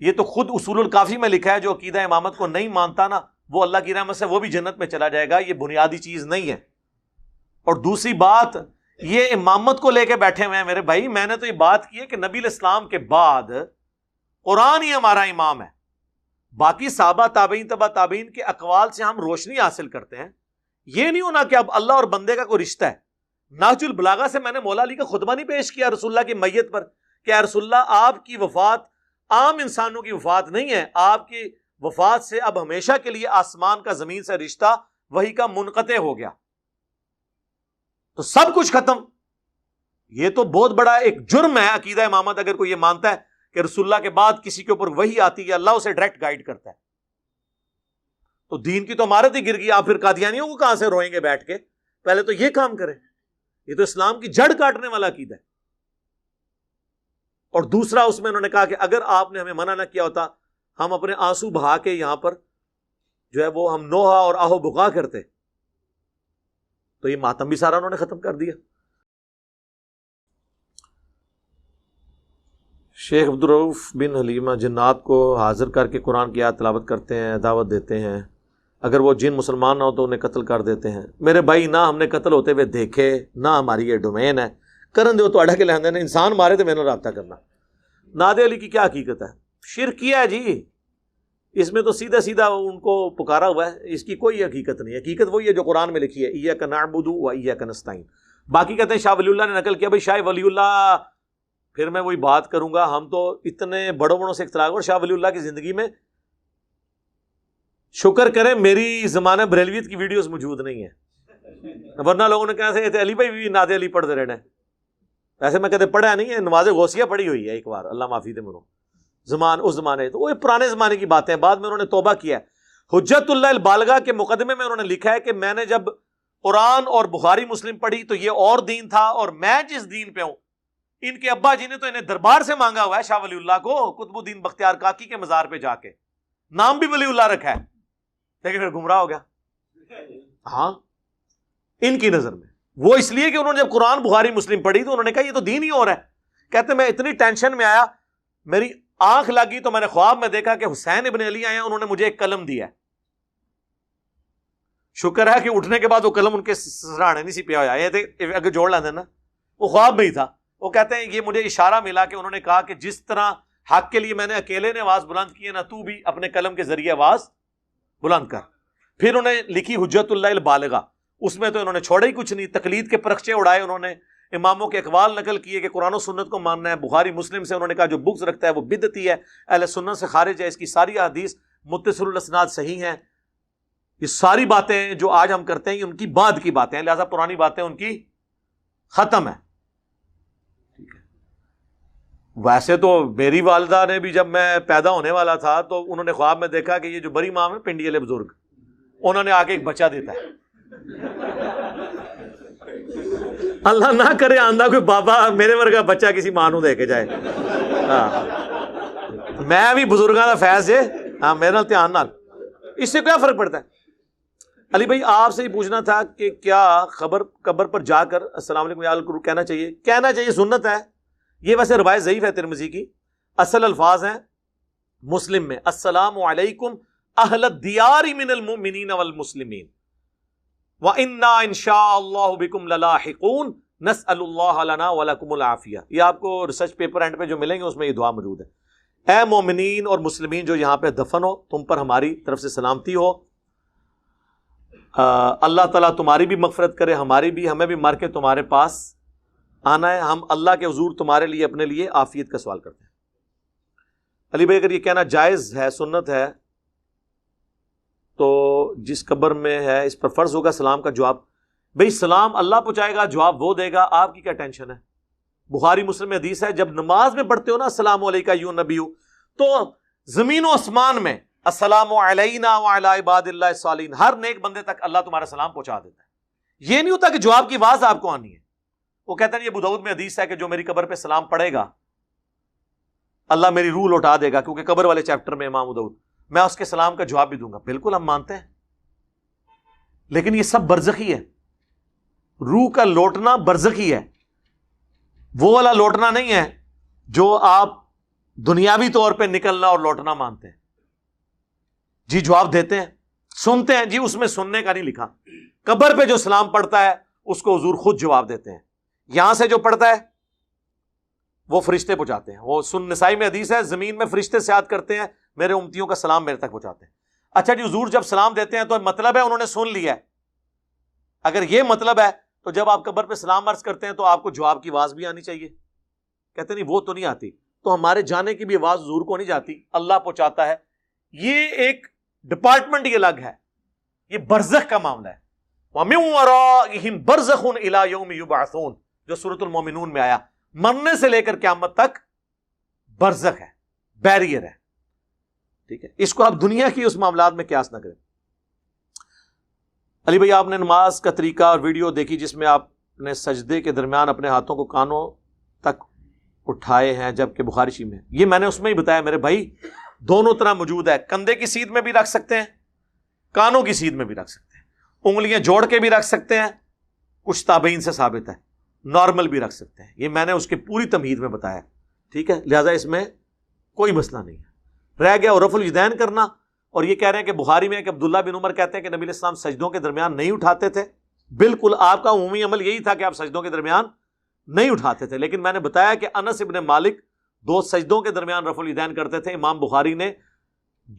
یہ تو خود اصول الکافی میں لکھا ہے. جو عقیدہ امامت کو نہیں مانتا نا, وہ اللہ کی رحمت سے وہ بھی جنت میں چلا جائے گا. یہ بنیادی چیز نہیں ہے. اور دوسری بات, یہ امامت کو لے کے بیٹھے ہوئے ہیں میرے بھائی. میں نے تو یہ بات کی ہے کہ نبی علیہ السلام کے بعد قرآن ہی ہمارا امام ہے. باقی صحابہ تابعین تبع تابعین کے اقوال سے ہم روشنی حاصل کرتے ہیں. یہ نہیں ہونا کہ اب اللہ اور بندے کا کوئی رشتہ ہے. نہج البلاغہ سے میں نے مولا علی کا خطبہ نہیں پیش کیا رسول اللہ کی میت پر کہ اے رسول اللہ آپ کی وفات عام انسانوں کی وفات نہیں ہے, آپ کی وفات سے اب ہمیشہ کے لیے آسمان کا زمین سے رشتہ وہی کا منقطع ہو گیا, تو سب کچھ ختم. یہ تو بہت بڑا ایک جرم ہے عقیدہ امامت اگر کوئی یہ مانتا ہے کہ رسول اللہ کے بعد کسی کے اوپر وحی آتی ہے, اللہ اسے ڈائریکٹ گائیڈ کرتا ہے. تو دین کی تو عمارت ہی گر گئی. آپ پھر قادیانیوں کو کہاں سے روئیں گے بیٹھ کے؟ پہلے تو یہ کام کریں. یہ تو اسلام کی جڑ کاٹنے والا عقیدہ ہے. اور دوسرا اس میں انہوں نے کہا کہ اگر آپ نے ہمیں منع نہ کیا ہوتا ہم اپنے آنسو بہا کے یہاں پر جو ہے وہ ہم نوحہ اور آہو بکا کرتے. تو یہ ماتم بھی سارا انہوں نے ختم کر دیا. شیخ عبدالرؤف بن حلیمہ جنات کو حاضر کر کے قرآن کی آیت تلاوت کرتے ہیں, دعوت دیتے ہیں, اگر وہ جن مسلمان نہ ہو تو انہیں قتل کر دیتے ہیں. میرے بھائی نہ ہم نے قتل ہوتے ہوئے دیکھے, نہ ہماری یہ ڈومین ہے. کرن دو تو اڑا کے لہندے نے انسان مارے تو میں نے رابطہ کرنا. نادے علی کی کیا حقیقت ہے؟ شرک کیا ہے جی, اس میں تو سیدھا سیدھا ان کو پکارا ہوا ہے, اس کی کوئی حقیقت نہیں. حقیقت وہی ہے جو قرآن میں لکھی ہے, ایاک نعبد و ایاک نستعین. باقی کہتے ہیں شاہ ولی اللہ نے نقل کیا, بھائی شاہ ولی اللہ, پھر میں وہی بات کروں گا, ہم تو اتنے بڑوں بڑوں سے اختلاف, اور شاہ ولی اللہ کی زندگی میں شکر کریں میری زمانہ بریلویت کی ویڈیوز موجود نہیں ہیں, ورنہ لوگوں نے کہا تھے علی بھائی بھی ناد علی پڑھتے رہنا ہے. ایسے میں کہتے پڑھا نہیں ہے, نماز غوثیہ پڑھی ہوئی ہے ایک بار, اللہ معافی دے منو, اس زمانے, تو وہ پرانے زمانے کی باتیں ہیں. بعد میں انہوں نے توبہ کیا ہے. حجت اللہ البالغہ کے مقدمے میں انہوں نے لکھا ہے کہ میں نے جب قرآن اور بخاری مسلم پڑھی تو یہ اور دین تھا, اور میں جس دین پہ ہوں, ان کے ابا جی نے تو انہیں دربار سے مانگا ہوا ہے شاہ ولی اللہ کو, قطب الدین بختیار کاکی کے مزار پہ جا کے, نام بھی ولی اللہ رکھا ہے, لیکن پھر گمراہ ہو گیا. ہاں ان کی نظر میں وہ اس لیے کہ انہوں نے جب قرآن بخاری مسلم پڑھی تو انہوں نے کہا یہ تو دین ہی اور ہے. کہتے میں اتنی ٹینشن میں آیا, میری آنکھ لگی تو میں نے خواب میں دیکھا کہ حسین ابن علی آئے, انہوں نے مجھے ایک قلم دیا ہے. شکر ہے کہ اٹھنے کے بعد وہ قلم ان کے سرانے نہیں سی پیا ہوا, یہ اگر جوڑ لینا نا, وہ خواب میں ہی تھا. وہ کہتے ہیں یہ مجھے اشارہ ملا کہ انہوں نے کہا کہ جس طرح حق کے لیے میں نے اکیلے نے آواز بلند کی ہے نا, تو بھی اپنے قلم کے ذریعے آواز بلند کر. پھر انہوں نے لکھی حجت اللہ البالغہ, اس میں تو انہوں نے چھوڑا ہی کچھ نہیں, تقلید کے پرخچے اڑائے انہوں نے, اماموں کے اقوال نقل کیے کہ قرآن و سنت کو ماننا ہے. بخاری مسلم سے انہوں نے کہا جو بغض رکھتا ہے وہ بدعتی ہے, اہل سنت سے خارج ہے, اس کی ساری احادیث متصل الاسناد صحیح ہیں. یہ ساری باتیں جو آج ہم کرتے ہیں یہ ان کی بعد کی باتیں ہیں, لہذا پرانی باتیں ان کی ختم ہے. ویسے تو میری والدہ نے بھی جب میں پیدا ہونے والا تھا تو انہوں نے خواب میں دیکھا کہ یہ جو بڑی ماں ہے پنڈی والے بزرگ, انہوں نے آگے ایک بچہ دیتا ہے. اللہ نہ کرے آندہ کوئی بابا میرے ورگا بچہ کسی ماں نو دے کے جائے. ہاں میں بھی بزرگاں دا فیض ہے, ہاں میرے نال دھیان نال, اس سے کیا فرق پڑتا ہے. علی بھائی آپ سے ہی پوچھنا تھا کہ کیا قبر پر جا کر السلام علیکم یا اللہ کہنا چاہیے, سنت ہے. یہ ویسے روایت ضعیف ہے ترمذی کی, اصل الفاظ ہیں مسلم میں, السلام علیکم اہل الدیار من المؤمنین والمسلمین وَإِنَّا إِن شَاءَ اللَّهُ بِكُمْ لَلَاحِقُونَ نَسْأَلُ اللَّهَ لَنَا وَلَكُمُ الْعَافِيَةَ. یہ آپ کو ریسرچ پیپر اینڈ پہ جو ملیں گے اس میں یہ دعا موجود ہے. اے مومنین اور مسلمین جو یہاں پہ دفن ہو, تم پر ہماری طرف سے سلامتی ہو, اللہ تعالیٰ تمہاری بھی مغفرت کرے, ہماری بھی, ہمیں بھی مر کے تمہارے پاس آنا ہے, ہم اللہ کے حضور تمہارے لیے اپنے لیے عافیت کا سوال کرتے ہیں. علی بھائی اگر یہ کہنا جائز ہے, سنت ہے, تو جس قبر میں ہے اس پر فرض ہوگا سلام کا جواب. بھئی سلام اللہ پہنچائے گا, جواب وہ دے گا, آپ کی کیا ٹینشن ہے. بخاری مسلم میں حدیث ہے, جب نماز میں پڑھتے ہو نا السلام علیکہ ایھا النبی, تو زمین و آسمان میں السلام علینا وعلی عباد اللہ الصالحین, ہر نیک بندے تک اللہ تمہارا سلام پہنچا دیتا ہے. یہ نہیں ہوتا کہ جواب کی آواز آپ کو آنی ہے. وہ کہتے ہیں یہ ابو داؤد میں حدیث ہے کہ جو میری قبر پہ سلام پڑھے گا اللہ میری روح لوٹا دے گا, کیونکہ قبر والے چیپٹر میں امام ابو داؤد, میں اس کے سلام کا جواب بھی دوں گا. بالکل ہم مانتے ہیں, لیکن یہ سب برزخی ہے. روح کا لوٹنا برزخی ہے, وہ والا لوٹنا نہیں ہے جو آپ دنیاوی طور پہ نکلنا اور لوٹنا مانتے ہیں. جی جواب دیتے ہیں, سنتے ہیں, جی اس میں سننے کا نہیں لکھا. قبر پہ جو سلام پڑھتا ہے اس کو حضور خود جواب دیتے ہیں. یہاں سے جو پڑھتا ہے وہ فرشتے پہنچاتے ہیں. وہ سن نسائی میں حدیث ہے, زمین میں فرشتے سیاحت کرتے ہیں, میرے امتیوں کا سلام میرے تک پہنچاتے ہیں. اچھا جی حضور جب سلام دیتے ہیں تو مطلب ہے انہوں نے سن لیا ہے. اگر یہ مطلب ہے تو جب آپ قبر پہ سلام عرض کرتے ہیں تو آپ کو جواب کی آواز بھی آنی چاہیے. کہتے نہیں وہ تو نہیں آتی, تو ہمارے جانے کی بھی آواز حضور کو نہیں جاتی, اللہ پہنچاتا ہے. یہ ایک ڈپارٹمنٹ یہ الگ ہے, یہ برزخ کا معاملہ ہے. وَمِن وَرَائِهِمْ بَرْزَخٌ إِلَى يَوْمِ يُبْعَثُونَ, جو سورۃ المومنون میں آیا. مرنے سے لے کر قیامت تک برزخ ہے, بیریئر ہے. ٹھیک ہے, اس کو آپ دنیا کی اس معاملات میں قیاس نہ کریں. علی بھائی آپ نے نماز کا طریقہ اور ویڈیو دیکھی جس میں آپ نے سجدے کے درمیان اپنے ہاتھوں کو کانوں تک اٹھائے ہیں, جبکہ بخاری شریف میں یہ میں نے اس میں ہی بتایا میرے بھائی, دونوں طرح موجود ہے. کندھے کی سیدھ میں بھی رکھ سکتے ہیں, کانوں کی سیدھ میں بھی رکھ سکتے ہیں, انگلیاں جوڑ کے بھی رکھ سکتے ہیں, کچھ تابعین سے ثابت ہے، نارمل بھی رکھ سکتے ہیں، یہ میں نے اس کی پوری تمہید میں بتایا، ٹھیک ہے، لہذا اس میں کوئی مسئلہ نہیں ہے۔ رہ گیا اور رفع الیدین کرنا، اور یہ کہہ رہے ہیں کہ بخاری میں کہ عبداللہ بن عمر کہتے ہیں کہ نبی علیہ السلام سجدوں کے درمیان نہیں اٹھاتے تھے، بالکل آپ کا عمومی عمل یہی تھا کہ آپ سجدوں کے درمیان نہیں اٹھاتے تھے، لیکن میں نے بتایا کہ انس ابن مالک 2 سجدوں کے درمیان رفع الیدین کرتے تھے۔ امام بخاری نے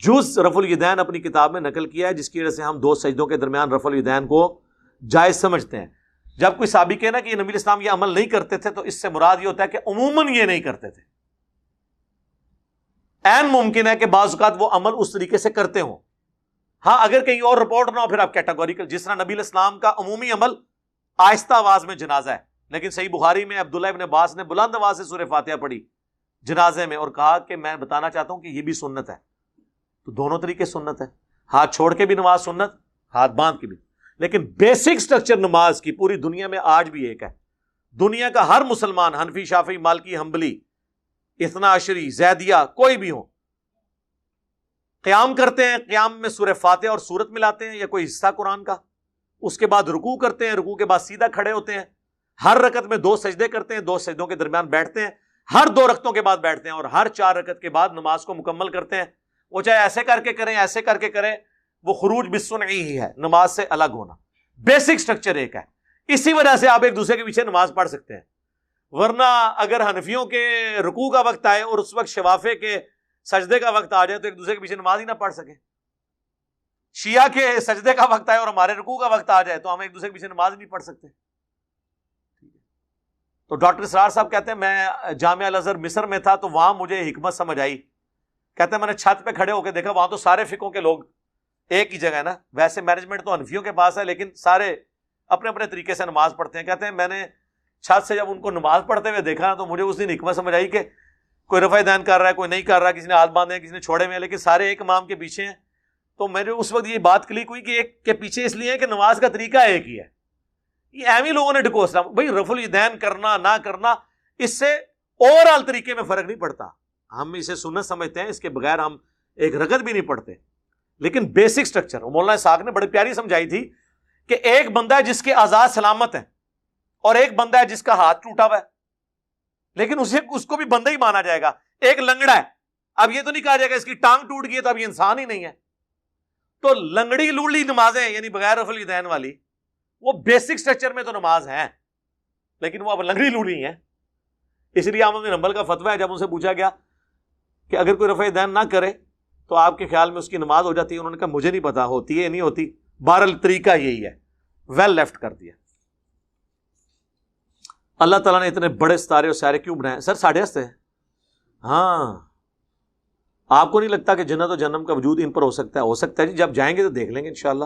جز رفع الیدین اپنی کتاب میں نقل کیا ہے، جس کی وجہ سے ہم 2 سجدوں کے درمیان رفع الیدین کو جائز سمجھتے ہیں۔ جب کوئی صحابی کہے نا کہ یہ نبی علیہ السلام یہ عمل نہیں کرتے تھے، تو اس سے مراد یہ ہوتا ہے کہ عموماً یہ نہیں کرتے تھے، عین ممکن ہے کہ بعض اوقات وہ عمل اس طریقے سے کرتے ہوں، ہاں اگر کہیں اور رپورٹ نہ ہو پھر آپ کیٹاگوریکل، جس طرح نبی علیہ السلام کا عمومی عمل آہستہ آواز میں جنازہ ہے، لیکن صحیح بخاری میں عبداللہ ابن عباس نے بلند آواز سے سورہ فاتحہ پڑھی جنازے میں اور کہا کہ میں بتانا چاہتا ہوں کہ یہ بھی سنت ہے، تو دونوں طریقے سنت ہے، ہاتھ چھوڑ کے بھی نماز سنت، ہاتھ باندھ کے بھی، لیکن بیسک سٹرکچر نماز کی پوری دنیا میں آج بھی ایک ہے۔ دنیا کا ہر مسلمان، حنفی، شافعی، مالکی، حنبلی، اثنا عشری، زیدیہ، کوئی بھی ہو، قیام کرتے ہیں، قیام میں سورہ فاتحہ اور سورت ملاتے ہیں یا کوئی حصہ قرآن کا، اس کے بعد رکوع کرتے ہیں، رکوع کے بعد سیدھا کھڑے ہوتے ہیں، ہر رکعت میں 2 سجدے کرتے ہیں، 2 سجدوں کے درمیان بیٹھتے ہیں، ہر 2 رکعتوں کے بعد بیٹھتے ہیں، اور ہر 4 رکعت کے بعد نماز کو مکمل کرتے ہیں۔ وہ چاہے ایسے کر کے کریں، ایسے کر کے کریں، وہ خروج بالسنعی ہی ہے، نماز سے الگ ہونا۔ بیسک سٹرکچر ایک ہے، اسی وجہ سے آپ ایک دوسرے کے پیچھے نماز پڑھ سکتے ہیں، ورنہ اگر حنفیوں کے رکوع کا وقت آئے اور اس وقت شوافے کے سجدے کا وقت آ جائے تو ایک دوسرے کے پیچھے نماز ہی نہ پڑھ سکیں، شیعہ کے سجدے کا وقت آئے اور ہمارے رکوع کا وقت آ جائے تو ہم ایک دوسرے کے پیچھے نماز نہیں پڑھ سکتے۔ تو ڈاکٹر اسرار صاحب کہتے ہیں میں جامعہ الازہر مصر میں تھا تو وہاں مجھے حکمت سمجھ آئی، کہتے ہیں میں نے چھت پہ کھڑے ہو کے دیکھا، وہاں تو سارے فقہوں کے لوگ ایک ہی جگہ ہے نا، ویسے مینجمنٹ تو حنفیوں کے پاس ہے لیکن سارے اپنے اپنے طریقے سے نماز پڑھتے ہیں۔ کہتے ہیں میں نے چھت سے جب ان کو نماز پڑھتے ہوئے دیکھا تو مجھے اس دن حکمت سمجھ آئی کہ کوئی رفع دین کر رہا ہے، کوئی نہیں کر رہا، کسی نے ہاتھ باندھے ہیں، کسی نے چھوڑے ہوئے ہیں، لیکن سارے ایک امام کے پیچھے ہیں۔ تو میرے اس وقت یہ بات کلک ہوئی کہ ایک کے پیچھے اس لیے ہے کہ نماز کا طریقہ ایک ہی ہے۔ یہ اہم ہی لوگوں نے ڈکوسلا بھائی رفع الیدین کرنا نہ کرنا، اس سے اوور آل طریقے میں فرق نہیں پڑتا، ہم اسے سنت سمجھتے ہیں، اس کے بغیر ہم ایک رکعت بھی نہیں پڑھتے، لیکن بیسک سٹرکچر مولانا اسحاق نے بڑی پیاری سمجھائی تھی کہ ایک بندہ ہے جس کے اعضاء سلامت ہیں اور ایک بندہ ہے جس کا ہاتھ ٹوٹا ہوا ہے، لیکن اس کو بھی بندہ ہی مانا جائے گا۔ ایک لنگڑا ہے، اب یہ تو نہیں کہا جائے گا اس کی ٹانگ ٹوٹ گئی ہے تو اب یہ انسان ہی نہیں ہے۔ تو لنگڑی لوڑی نمازیں یعنی بغیر رفع الیدین والی، وہ بیسک سٹرکچر میں تو نماز ہے لیکن وہ اب لنگڑی لوڑی ہیں۔ اس لیے احمد بن حنبل کا فتویٰ ہے، جب ان سے پوچھا گیا کہ اگر کوئی رفع الیدین نہ کرے تو آپ کے خیال میں اس کی نماز ہو جاتی ہے، انہوں نے کہا مجھے نہیں پتا ہوتی ہے نہیں ہوتی، بہرحال طریقہ یہی ہے، ویل لیفٹ کر دیا۔ اللہ تعالیٰ نے اتنے بڑے ستارے اور سیارے کیوں بنائے؟ سر ساڑھے ہستے ہیں، ہاں آپ کو نہیں لگتا کہ جنت و جہنم کا وجود ان پر ہو سکتا ہے؟ ہو سکتا ہے جی، جب جائیں گے تو دیکھ لیں گے انشاءاللہ۔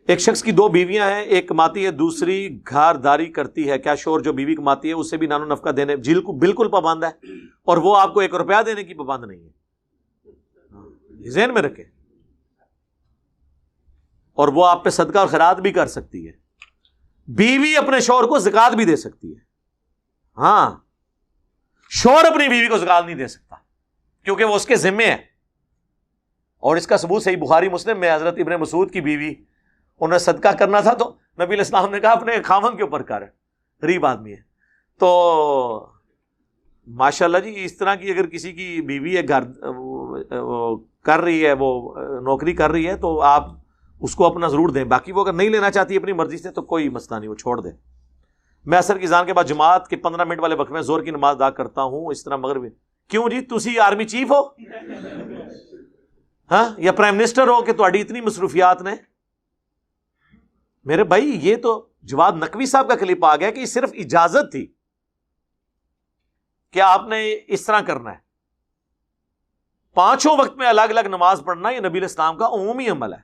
ایک شخص کی 2 بیویاں ہیں، ایک کماتی ہے دوسری گھارداری کرتی ہے، کیا شوہر جو بیوی کماتی ہے اسے بھی نان و نفقہ دینے بالکل پابند ہے اور وہ آپ کو 1 روپیہ دینے کی پابند نہیں ہے، ذہن میں رکھیں، اور وہ آپ پہ صدقہ اور خیرات بھی کر سکتی ہے۔ بیوی اپنے شوہر کو زکات بھی دے سکتی ہے، ہاں شوہر اپنی بیوی کو زکات نہیں دے سکتا کیونکہ وہ اس کے ذمے ہے، اور اس کا ثبوت صحیح بخاری مسلم میں حضرت ابن مسعود کی بیوی، انہیں صدقہ کرنا تھا تو نبی علیہ السلام نے کہا اپنے خاوند کے اوپر کر، غریب آدمی ہے۔ تو ماشاءاللہ جی اس طرح کی اگر کسی کی بیوی ہے گھر کر رہی ہے، وہ نوکری کر رہی ہے تو آپ اس کو اپنا ضرور دیں، باقی وہ اگر نہیں لینا چاہتی اپنی مرضی سے تو کوئی مسئلہ نہیں، وہ چھوڑ دیں۔ میں عصر کی اذان کے بعد جماعت کے 15 منٹ والے وقت میں زور کی نماز ادا کرتا ہوں، اس طرح مغرب۔ کیوں جی تسی آرمی چیف ہو ہاں یا پرائم منسٹر ہو کہ تہاڈی اتنی مصروفیات نے؟ میرے بھائی یہ تو جواد نقوی صاحب کا کلپ آ گیا کہ یہ صرف اجازت تھی کہ آپ نے اس طرح کرنا ہے۔ 5 وقت میں الگ الگ نماز پڑھنا یہ نبی علیہ السلام کا عمومی عمل ہے،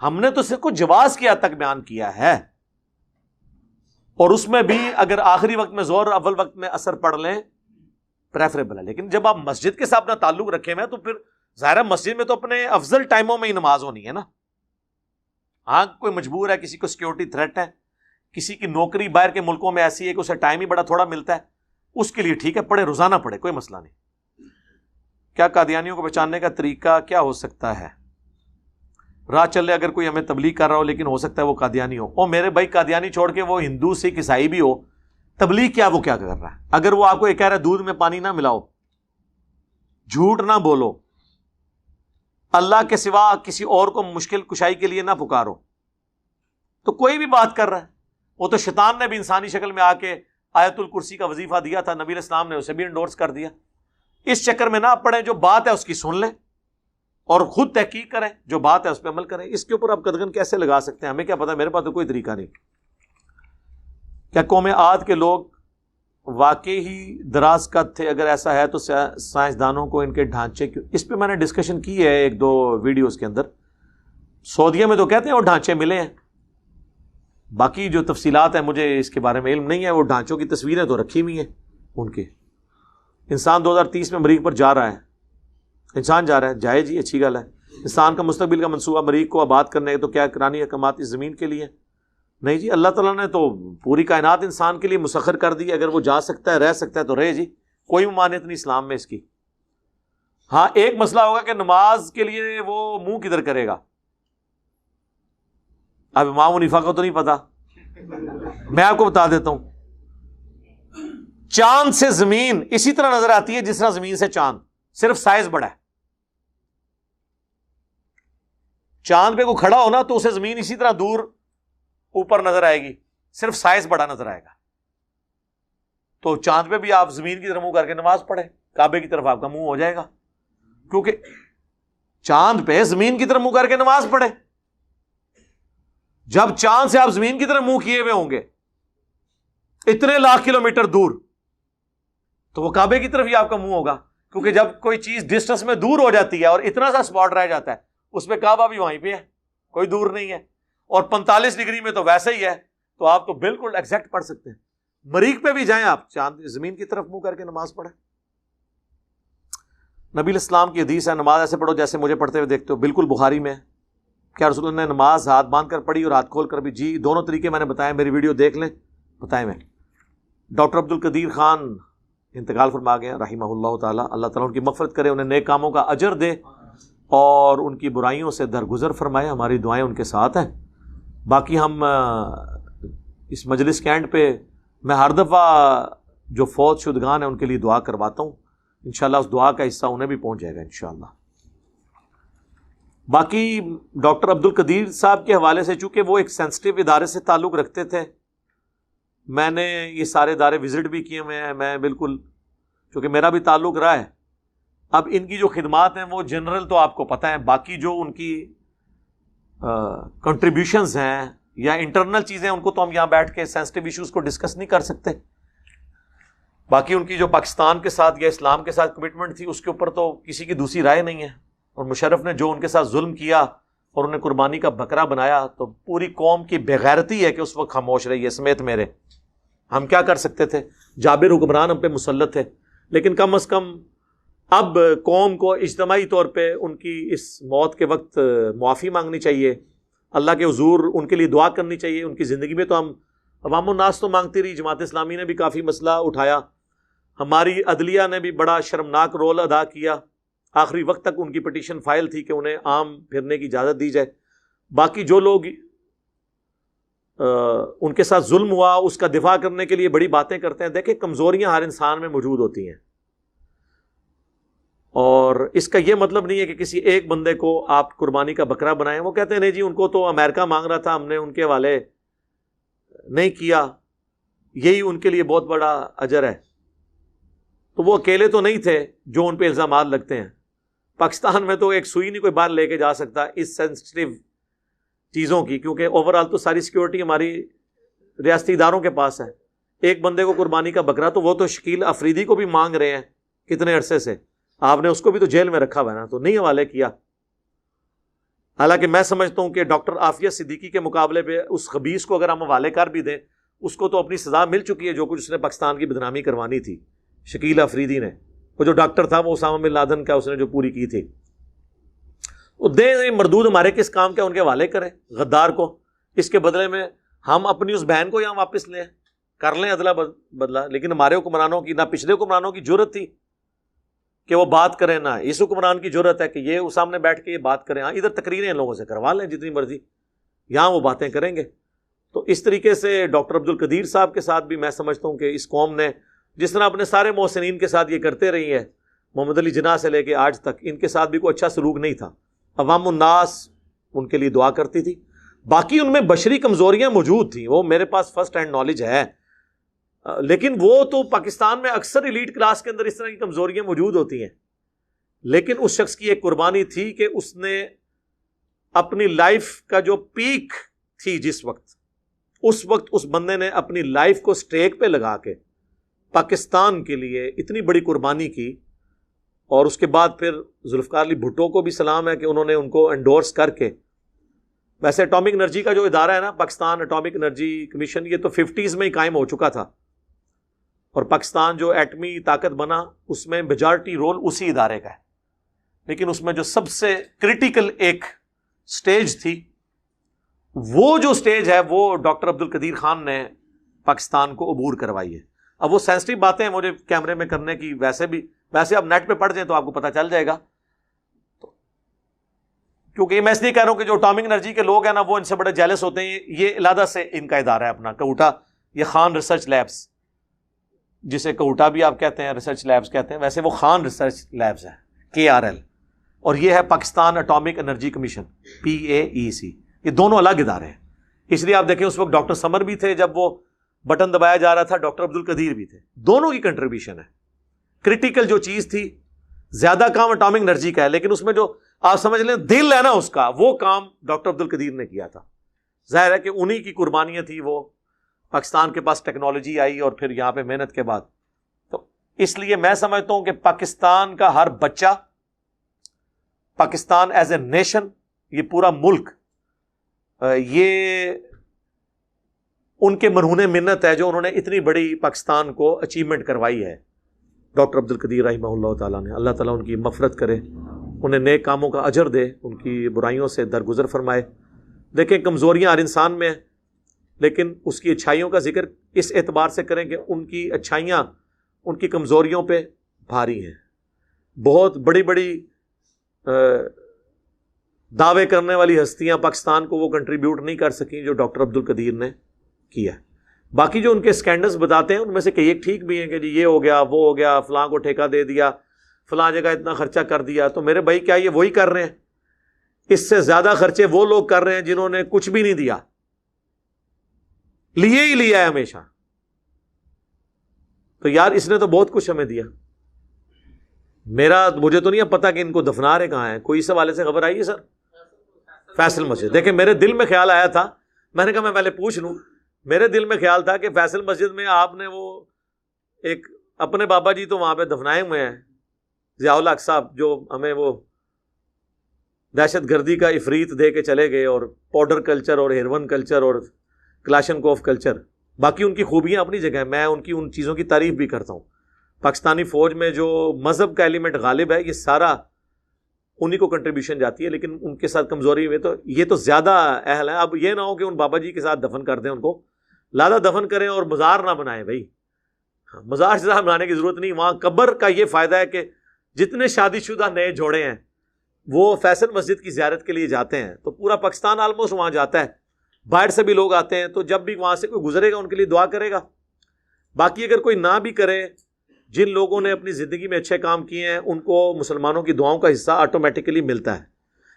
ہم نے تو صرف کچھ جواز کی حد تک بیان کیا ہے، اور اس میں بھی اگر آخری وقت میں ظہر اول وقت میں عصر پڑھ لیں پریفریبل ہے، لیکن جب آپ مسجد کے ساتھ اپنا تعلق رکھے ہوئے ہیں تو پھر ظاہر مسجد میں تو اپنے افضل ٹائموں میں ہی نماز ہونی ہے نا۔ ہاں کوئی مجبور ہے، کسی کو سیکیورٹی تھریٹ ہے، کسی کی نوکری باہر کے ملکوں میں ایسی ہے کہ اسے ٹائم ہی بڑا تھوڑا ملتا ہے، اس کے لیے ٹھیک ہے پڑھے، روزانہ پڑھے، کوئی مسئلہ نہیں۔ کیا قادیانیوں کو پہچاننے کا طریقہ کیا ہو سکتا ہے؟ راہ چلے اگر کوئی ہمیں تبلیغ کر رہا ہو لیکن ہو سکتا ہے وہ قادیانی ہو، اور میرے بھائی قادیانی چھوڑ کے وہ ہندو سکھ عیسائی بھی ہو، تبلیغ کیا وہ کیا کر رہا ہے؟ اگر وہ آپ کو یہ کہہ رہا ہے دودھ میں پانی نہ ملاؤ، جھوٹ نہ بولو، اللہ کے سوا کسی اور کو مشکل کشائی کے لیے نہ پکارو، تو کوئی بھی بات کر رہا ہے۔ وہ تو شیطان نے بھی انسانی شکل میں آ کے آیت الکرسی کا وظیفہ دیا تھا، نبی علیہ السلام نے اسے بھی انڈورس کر دیا۔ اس چکر میں نہ پڑیں، جو بات ہے اس کی سن لیں اور خود تحقیق کریں، جو بات ہے اس پہ عمل کریں۔ اس کے اوپر آپ قدغن کیسے لگا سکتے ہیں؟ ہمیں کیا پتا، میرے پاس تو کوئی طریقہ نہیں۔ کیا قوم عاد کے لوگ واقعی ہی دراز قد تھے؟ اگر ایسا ہے تو سائنسدانوں کو ان کے ڈھانچے کیوں؟ اس پہ میں نے ڈسکشن کی ہے ایک دو ویڈیوز کے اندر۔ سعودیہ میں تو کہتے ہیں وہ ڈھانچے ملے ہیں، باقی جو تفصیلات ہیں مجھے اس کے بارے میں علم نہیں ہے۔ وہ ڈھانچوں کی تصویریں تو رکھی ہوئی ہیں ان کے۔ انسان 2030 میں مریخ پر جا رہا ہے، انسان جا رہا ہے، جائے جی، اچھی گل ہے۔ انسان کا مستقبل کا منصوبہ مریخ کو آباد کرنے ہے، تو کیا کرانی احکامات اس زمین کے لیے؟ نہیں جی، اللہ تعالیٰ نے تو پوری کائنات انسان کے لیے مسخر کر دی، اگر وہ جا سکتا ہے رہ سکتا ہے تو رہے جی، کوئی ممانعت نہیں اسلام میں اس کی۔ ہاں ایک مسئلہ ہوگا کہ نماز کے لیے وہ منہ کدھر کرے گا، اب امام حنیفہ کو تو نہیں پتا، میں آپ کو بتا دیتا ہوں۔ چاند سے زمین اسی طرح نظر آتی ہے جس طرح زمین سے چاند، صرف سائز بڑا ہے۔ چاند پہ کوئی کھڑا ہو نا تو اسے زمین اسی طرح دور اوپر نظر آئے گی، صرف سائز بڑا نظر آئے گا۔ تو چاند پہ بھی آپ زمین کی طرف منہ کر کے نماز پڑھیں، کعبے کی طرف آپ کا منہ ہو جائے گا، کیونکہ چاند پہ زمین کی طرف منہ کر کے نماز پڑھیں۔ جب چاند سے آپ زمین کی طرف منہ کیے ہوئے ہوں گے اتنے لاکھ کلومیٹر دور، تو وہ کعبے کی طرف ہی آپ کا منہ ہوگا، کیونکہ جب کوئی چیز ڈسٹنس میں دور ہو جاتی ہے اور اتنا سا اسپاٹ رہ جاتا ہے، اس پہ کعبہ بھی وہیں پہ ہے، کوئی دور نہیں ہے۔ اور 45 ڈگری میں تو ویسے ہی ہے، تو آپ تو بالکل ایگزیکٹ پڑھ سکتے ہیں۔ مریخ پہ بھی جائیں آپ، چاند زمین کی طرف منہ کر کے نماز پڑھیں۔ نبی علیہ السلام کی حدیث ہے، نماز ایسے پڑھو جیسے مجھے پڑھتے ہوئے دیکھتے ہو، بالکل بخاری میں ہے۔ کیا رسول اللہ نے نماز ہاتھ باندھ کر پڑھی اور ہاتھ کھول کر بھی؟ جی، دونوں طریقے میں نے بتائے، میری ویڈیو دیکھ لیں، بتائیں میں۔ ڈاکٹر عبد القدیر خان انتقال فرما گئے رحمہ اللہ تعالیٰ، اللہ تعالیٰ ان کی مغفرت کرے، انہیں نیک کاموں کا اجر دے اور ان کی برائیوں سے درگزر فرمائے۔ ہماری دعائیں ان کے ساتھ ہیں۔ باقی ہم اس مجلس کے اینڈ پہ میں ہر دفعہ جو فوت شدگان ہیں ان کے لیے دعا کرواتا ہوں، انشاءاللہ اس دعا کا حصہ انہیں بھی پہنچ جائے گا انشاءاللہ۔ باقی ڈاکٹر عبد القدیر صاحب کے حوالے سے، چونکہ وہ ایک سینسٹیو ادارے سے تعلق رکھتے تھے، میں نے یہ سارے ادارے وزٹ بھی کیے ہوئے ہیں، میں بالکل، چونکہ میرا بھی تعلق رہا ہے۔ اب ان کی جو خدمات ہیں وہ جنرل تو آپ کو پتہ ہیں، باقی جو ان کی کنٹریبیوشنز ہیں یا انٹرنل چیزیں، ان کو تو ہم یہاں بیٹھ کے سینسٹیو ایشوز کو ڈسکس نہیں کر سکتے۔ باقی ان کی جو پاکستان کے ساتھ یا اسلام کے ساتھ کمٹمنٹ تھی، اس کے اوپر تو کسی کی دوسری رائے نہیں ہے۔ اور مشرف نے جو ان کے ساتھ ظلم کیا اور انہیں قربانی کا بکرا بنایا، تو پوری قوم کی بےغیرتی ہے کہ اس وقت خاموش رہی ہے، سمیت میرے۔ ہم کیا کر سکتے تھے؟ جابر حکمران ہم پہ مسلط تھے، لیکن کم از کم اب قوم کو اجتماعی طور پہ ان کی اس موت کے وقت معافی مانگنی چاہیے، اللہ کے حضور ان کے لیے دعا کرنی چاہیے۔ ان کی زندگی میں تو ہم عوام الناس تو مانگتی رہی، جماعت اسلامی نے بھی کافی مسئلہ اٹھایا، ہماری عدلیہ نے بھی بڑا شرمناک رول ادا کیا، آخری وقت تک ان کی پٹیشن فائل تھی کہ انہیں عام پھرنے کی اجازت دی جائے۔ باقی جو لوگ ان کے ساتھ ظلم ہوا اس کا دفاع کرنے کے لیے بڑی باتیں کرتے ہیں، دیکھیں کمزوریاں ہر انسان میں موجود ہوتی ہیں، اور اس کا یہ مطلب نہیں ہے کہ کسی ایک بندے کو آپ قربانی کا بکرا بنائیں۔ وہ کہتے ہیں نہیں جی، ان کو تو امریکہ مانگ رہا تھا، ہم نے ان کے حوالے نہیں کیا، یہی ان کے لیے بہت بڑا اجر ہے۔ تو وہ اکیلے تو نہیں تھے جو ان پہ الزامات لگتے ہیں۔ پاکستان میں تو ایک سوئی نہیں کوئی باہر لے کے جا سکتا اس سینسٹیو چیزوں کی، کیونکہ اوور آل تو ساری سیکیورٹی ہماری ریاستی اداروں کے پاس ہے۔ ایک بندے کو قربانی کا بکرا، تو وہ تو شکیل افریدی کو بھی مانگ رہے ہیں کتنے عرصے سے، آپ نے اس کو بھی تو جیل میں رکھا ہوا ہے نا، تو نہیں حوالے کیا۔ حالانکہ میں سمجھتا ہوں کہ ڈاکٹر عافیہ صدیقی کے مقابلے پہ اس خبیث کو اگر ہم حوالے کر بھی دیں، اس کو تو اپنی سزا مل چکی ہے، جو کچھ اس نے پاکستان کی بدنامی کروانی تھی شکیل افریدی نے۔ وہ جو ڈاکٹر تھا وہ اسامہ بن لادن کا اس نے جو پوری کی تھی، وہ دیں مردود ہمارے کس کام کے، ان کے حوالے کریں غدار کو، اس کے بدلے میں ہم اپنی اس بہن کو یہاں واپس لیں، کر لیں ادلا بدلا۔ لیکن ہمارے حکمرانوں کی، نہ پچھلے حکمرانوں کی جرت تھی کہ وہ بات کریں نہ اس حکمران کی جرت ہے کہ یہ اس سامنے بیٹھ کے یہ بات کریں. ہاں ادھر تقریریں لوگوں سے کروا لیں جتنی مرضی, یہاں وہ باتیں کریں گے. تو اس طریقے سے ڈاکٹر عبد القدیر صاحب کے ساتھ بھی میں سمجھتا ہوں کہ اس قوم نے جس طرح اپنے سارے محسنین کے ساتھ یہ کرتے رہی ہے, محمد علی جناح سے لے کے آج تک ان کے ساتھ بھی کوئی اچھا سلوک نہیں تھا. عوام الناس ان کے لیے دعا کرتی تھی. باقی ان میں بشری کمزوریاں موجود تھیں, وہ میرے پاس فرسٹ ہینڈ نالج ہے, لیکن وہ تو پاکستان میں اکثر ایلیٹ کلاس کے اندر اس طرح کی کمزوریاں موجود ہوتی ہیں. لیکن اس شخص کی ایک قربانی تھی کہ اس نے اپنی لائف کا جو پیک تھی جس وقت, اس وقت اس بندے نے اپنی لائف کو سٹیک پہ لگا کے پاکستان کے لیے اتنی بڑی قربانی کی. اور اس کے بعد پھر ذوالفقار علی بھٹو کو بھی سلام ہے کہ انہوں نے ان کو انڈورس کر کے, ویسے اٹامک انرجی کا جو ادارہ ہے نا پاکستان اٹامک انرجی کمیشن, یہ تو 50s میں ہی قائم ہو چکا تھا, اور پاکستان جو ایٹمی طاقت بنا اس میں میجارٹی رول اسی ادارے کا ہے. لیکن اس میں جو سب سے کرٹیکل ایک سٹیج تھی, وہ جو سٹیج ہے وہ ڈاکٹر عبد القدیر خان نے پاکستان کو عبور کروائی ہے. اب وہ سینسٹیو باتیں ہیں مجھے کیمرے میں کرنے کی, ویسے اب نیٹ پہ پڑھ جائیں تو آپ کو پتہ چل جائے گا. کیونکہ میں اس لیے کہہ رہا ہوں کہ جو اٹامک انرجی کے لوگ ہیں نا وہ ان سے بڑے جیلس ہوتے ہیں. یہ علیحدہ سے ان کا ادارہ ہے اپنا کوٹا, یہ خان ریسرچ لیبس, جسے کوٹا بھی آپ کہتے ہیں, ریسرچ لیبس کہتے ہیں, ویسے وہ خان ریسرچ لیبس ہے KRL, اور یہ ہے Pakistan atomic energy commission PAEC. یہ دونوں الگ ادارے ہیں. اس لیے آپ دیکھیں اس وقت ڈاکٹر سمر بھی تھے جب وہ بٹن دبایا جا رہا تھا, ڈاکٹر عبد القدیر بھی تھے. دونوں کی کنٹریبیوشن ہے. کرٹیکل جو چیز تھی, زیادہ کام اٹامک انرجی کا ہے, لیکن اس میں جو آپ سمجھ لیں دل ہے نا اس کا, وہ کام ڈاکٹر عبد القدیر نے کیا تھا. ظاہر ہے کہ انہی کی قربانیاں تھی, وہ پاکستان کے پاس ٹیکنالوجی آئی اور پھر یہاں پہ محنت کے بعد. تو اس لیے میں سمجھتا ہوں کہ پاکستان کا ہر بچہ, پاکستان ایز اے نیشن, یہ پورا ملک, یہ ان کے مرہون منت ہے جو انہوں نے اتنی بڑی پاکستان کو اچیومنٹ کروائی ہے. ڈاکٹر عبد القدیر رحمہ اللہ تعالیٰ نے, اللہ تعالیٰ ان کی مغفرت کرے, انہیں نیک کاموں کا اجر دے, ان کی برائیوں سے درگزر فرمائے. دیکھیں کمزوریاں ہر انسان میں ہیں, لیکن اس کی اچھائیوں کا ذکر اس اعتبار سے کریں کہ ان کی اچھائیاں ان کی کمزوریوں پہ بھاری ہیں. بہت بڑی بڑی دعوے کرنے والی ہستیاں پاکستان کو وہ کنٹریبیوٹ نہیں کر سکیں جو ڈاکٹر عبد القدیر نے کیا. باقی جو ان کے اسکینڈلز بتاتے ہیں ان میں سے کئی ایک ٹھیک بھی ہیں کہ جی یہ ہو گیا, وہ ہو گیا, فلاں کو ٹھیکہ دے دیا, فلاں جگہ اتنا خرچہ کر دیا. تو میرے بھائی کیا یہ وہی کر رہے ہیں؟ اس سے زیادہ خرچے وہ لوگ کر رہے ہیں جنہوں نے کچھ بھی نہیں دیا, لیے ہی لیا ہے ہمیشہ. تو یار اس نے تو بہت کچھ ہمیں دیا. مجھے تو نہیں پتا کہ ان کو دفنا رہے کہاں ہیں. کوئی اس حوالے سے خبر آئی ہے سر؟ فیصل مسجد. دیکھیں میرے دل میں خیال آیا تھا, میں نے کہا میں پہلے پوچھ لوں. میرے دل میں خیال تھا کہ فیصل مسجد میں آپ نے وہ ایک اپنے بابا جی تو وہاں پہ دفنائے ہوئے ہیں, ضیاء الحق صاحب, جو ہمیں وہ دہشت گردی کا افریت دے کے چلے گئے, اور پاؤڈر کلچر اور ہیروئن کلچر اور کلاشنکوف کلچر. باقی ان کی خوبیاں اپنی جگہ ہیں, میں ان چیزوں کی تعریف بھی کرتا ہوں. پاکستانی فوج میں جو مذہب کا ایلیمنٹ غالب ہے, یہ سارا انہی کو کنٹریبیوشن جاتی ہے, لیکن ان کے ساتھ کمزوری ہوئی تو یہ تو زیادہ اہل ہے. اب یہ نہ ہو کہ ان بابا جی کے ساتھ دفن کر دیں, ان کو لادا دفن کریں اور مزار نہ بنائیں. بھائی مزار شزار بنانے کی ضرورت نہیں. وہاں قبر کا یہ فائدہ ہے کہ جتنے شادی شدہ نئے جوڑے ہیں وہ فیصل مسجد کی زیارت کے لیے جاتے ہیں, تو پورا پاکستان آلموسٹ وہاں جاتا ہے, باہر سے بھی لوگ آتے ہیں. تو جب بھی وہاں سے کوئی گزرے گا ان کے لیے دعا کرے گا. باقی اگر کوئی نہ بھی کرے, جن لوگوں نے اپنی زندگی میں اچھے کام کیے ہیں ان کو مسلمانوں کی دعاؤں کا حصہ آٹومیٹکلی ملتا ہے.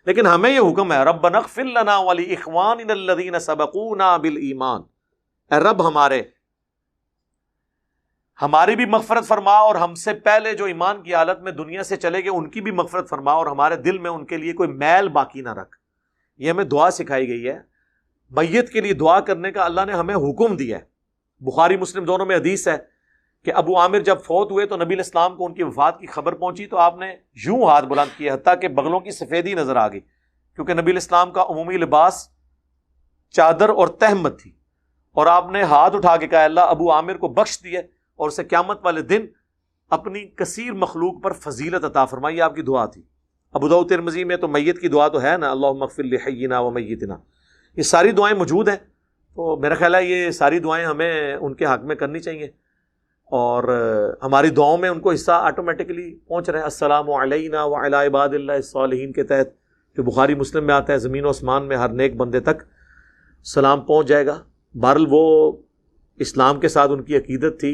لیکن ہمیں یہ حکم ہے, ربنا اغفر لنا ولاخواننا الذین سبقونا بالایمان, اے رب ہماری بھی مغفرت فرما, اور ہم سے پہلے جو ایمان کی حالت میں دنیا سے چلے گئے ان کی بھی مغفرت فرما, اور ہمارے دل میں ان کے لیے کوئی میل باقی نہ رکھ. یہ ہمیں دعا سکھائی گئی ہے. میت کے لیے دعا کرنے کا اللہ نے ہمیں حکم دیا ہے. بخاری مسلم دونوں میں حدیث ہے کہ ابو عامر جب فوت ہوئے تو نبی علیہ السلام کو ان کی وفات کی خبر پہنچی, تو آپ نے یوں ہاتھ بلند کیے حتیٰ کہ بغلوں کی سفیدی نظر آ گئی, کیونکہ نبی علیہ السلام کا عمومی لباس چادر اور تہمت تھی. اور آپ نے ہاتھ اٹھا کے کہا اللہ ابو عامر کو بخش دیے, اور اسے قیامت والے دن اپنی کثیر مخلوق پر فضیلت عطا فرمائی. یہ آپ کی دعا تھی. ابو داؤد ترمذی میں تو میت کی دعا تو ہے نا, اللہم اغفر لحینا و میتنا. یہ ساری دعائیں موجود ہیں. تو میرا خیال ہے یہ ساری دعائیں ہمیں ان کے حق میں کرنی چاہیے. اور ہماری دعاؤں میں ان کو حصہ آٹومیٹکلی پہنچ رہے ہیں. السلام علینا وعلی عباد اللہ الصالحین کے تحت جو بخاری مسلم میں آتا ہے, زمین و آسمان میں ہر نیک بندے تک سلام پہنچ جائے گا. بہرحال وہ اسلام کے ساتھ ان کی عقیدت تھی.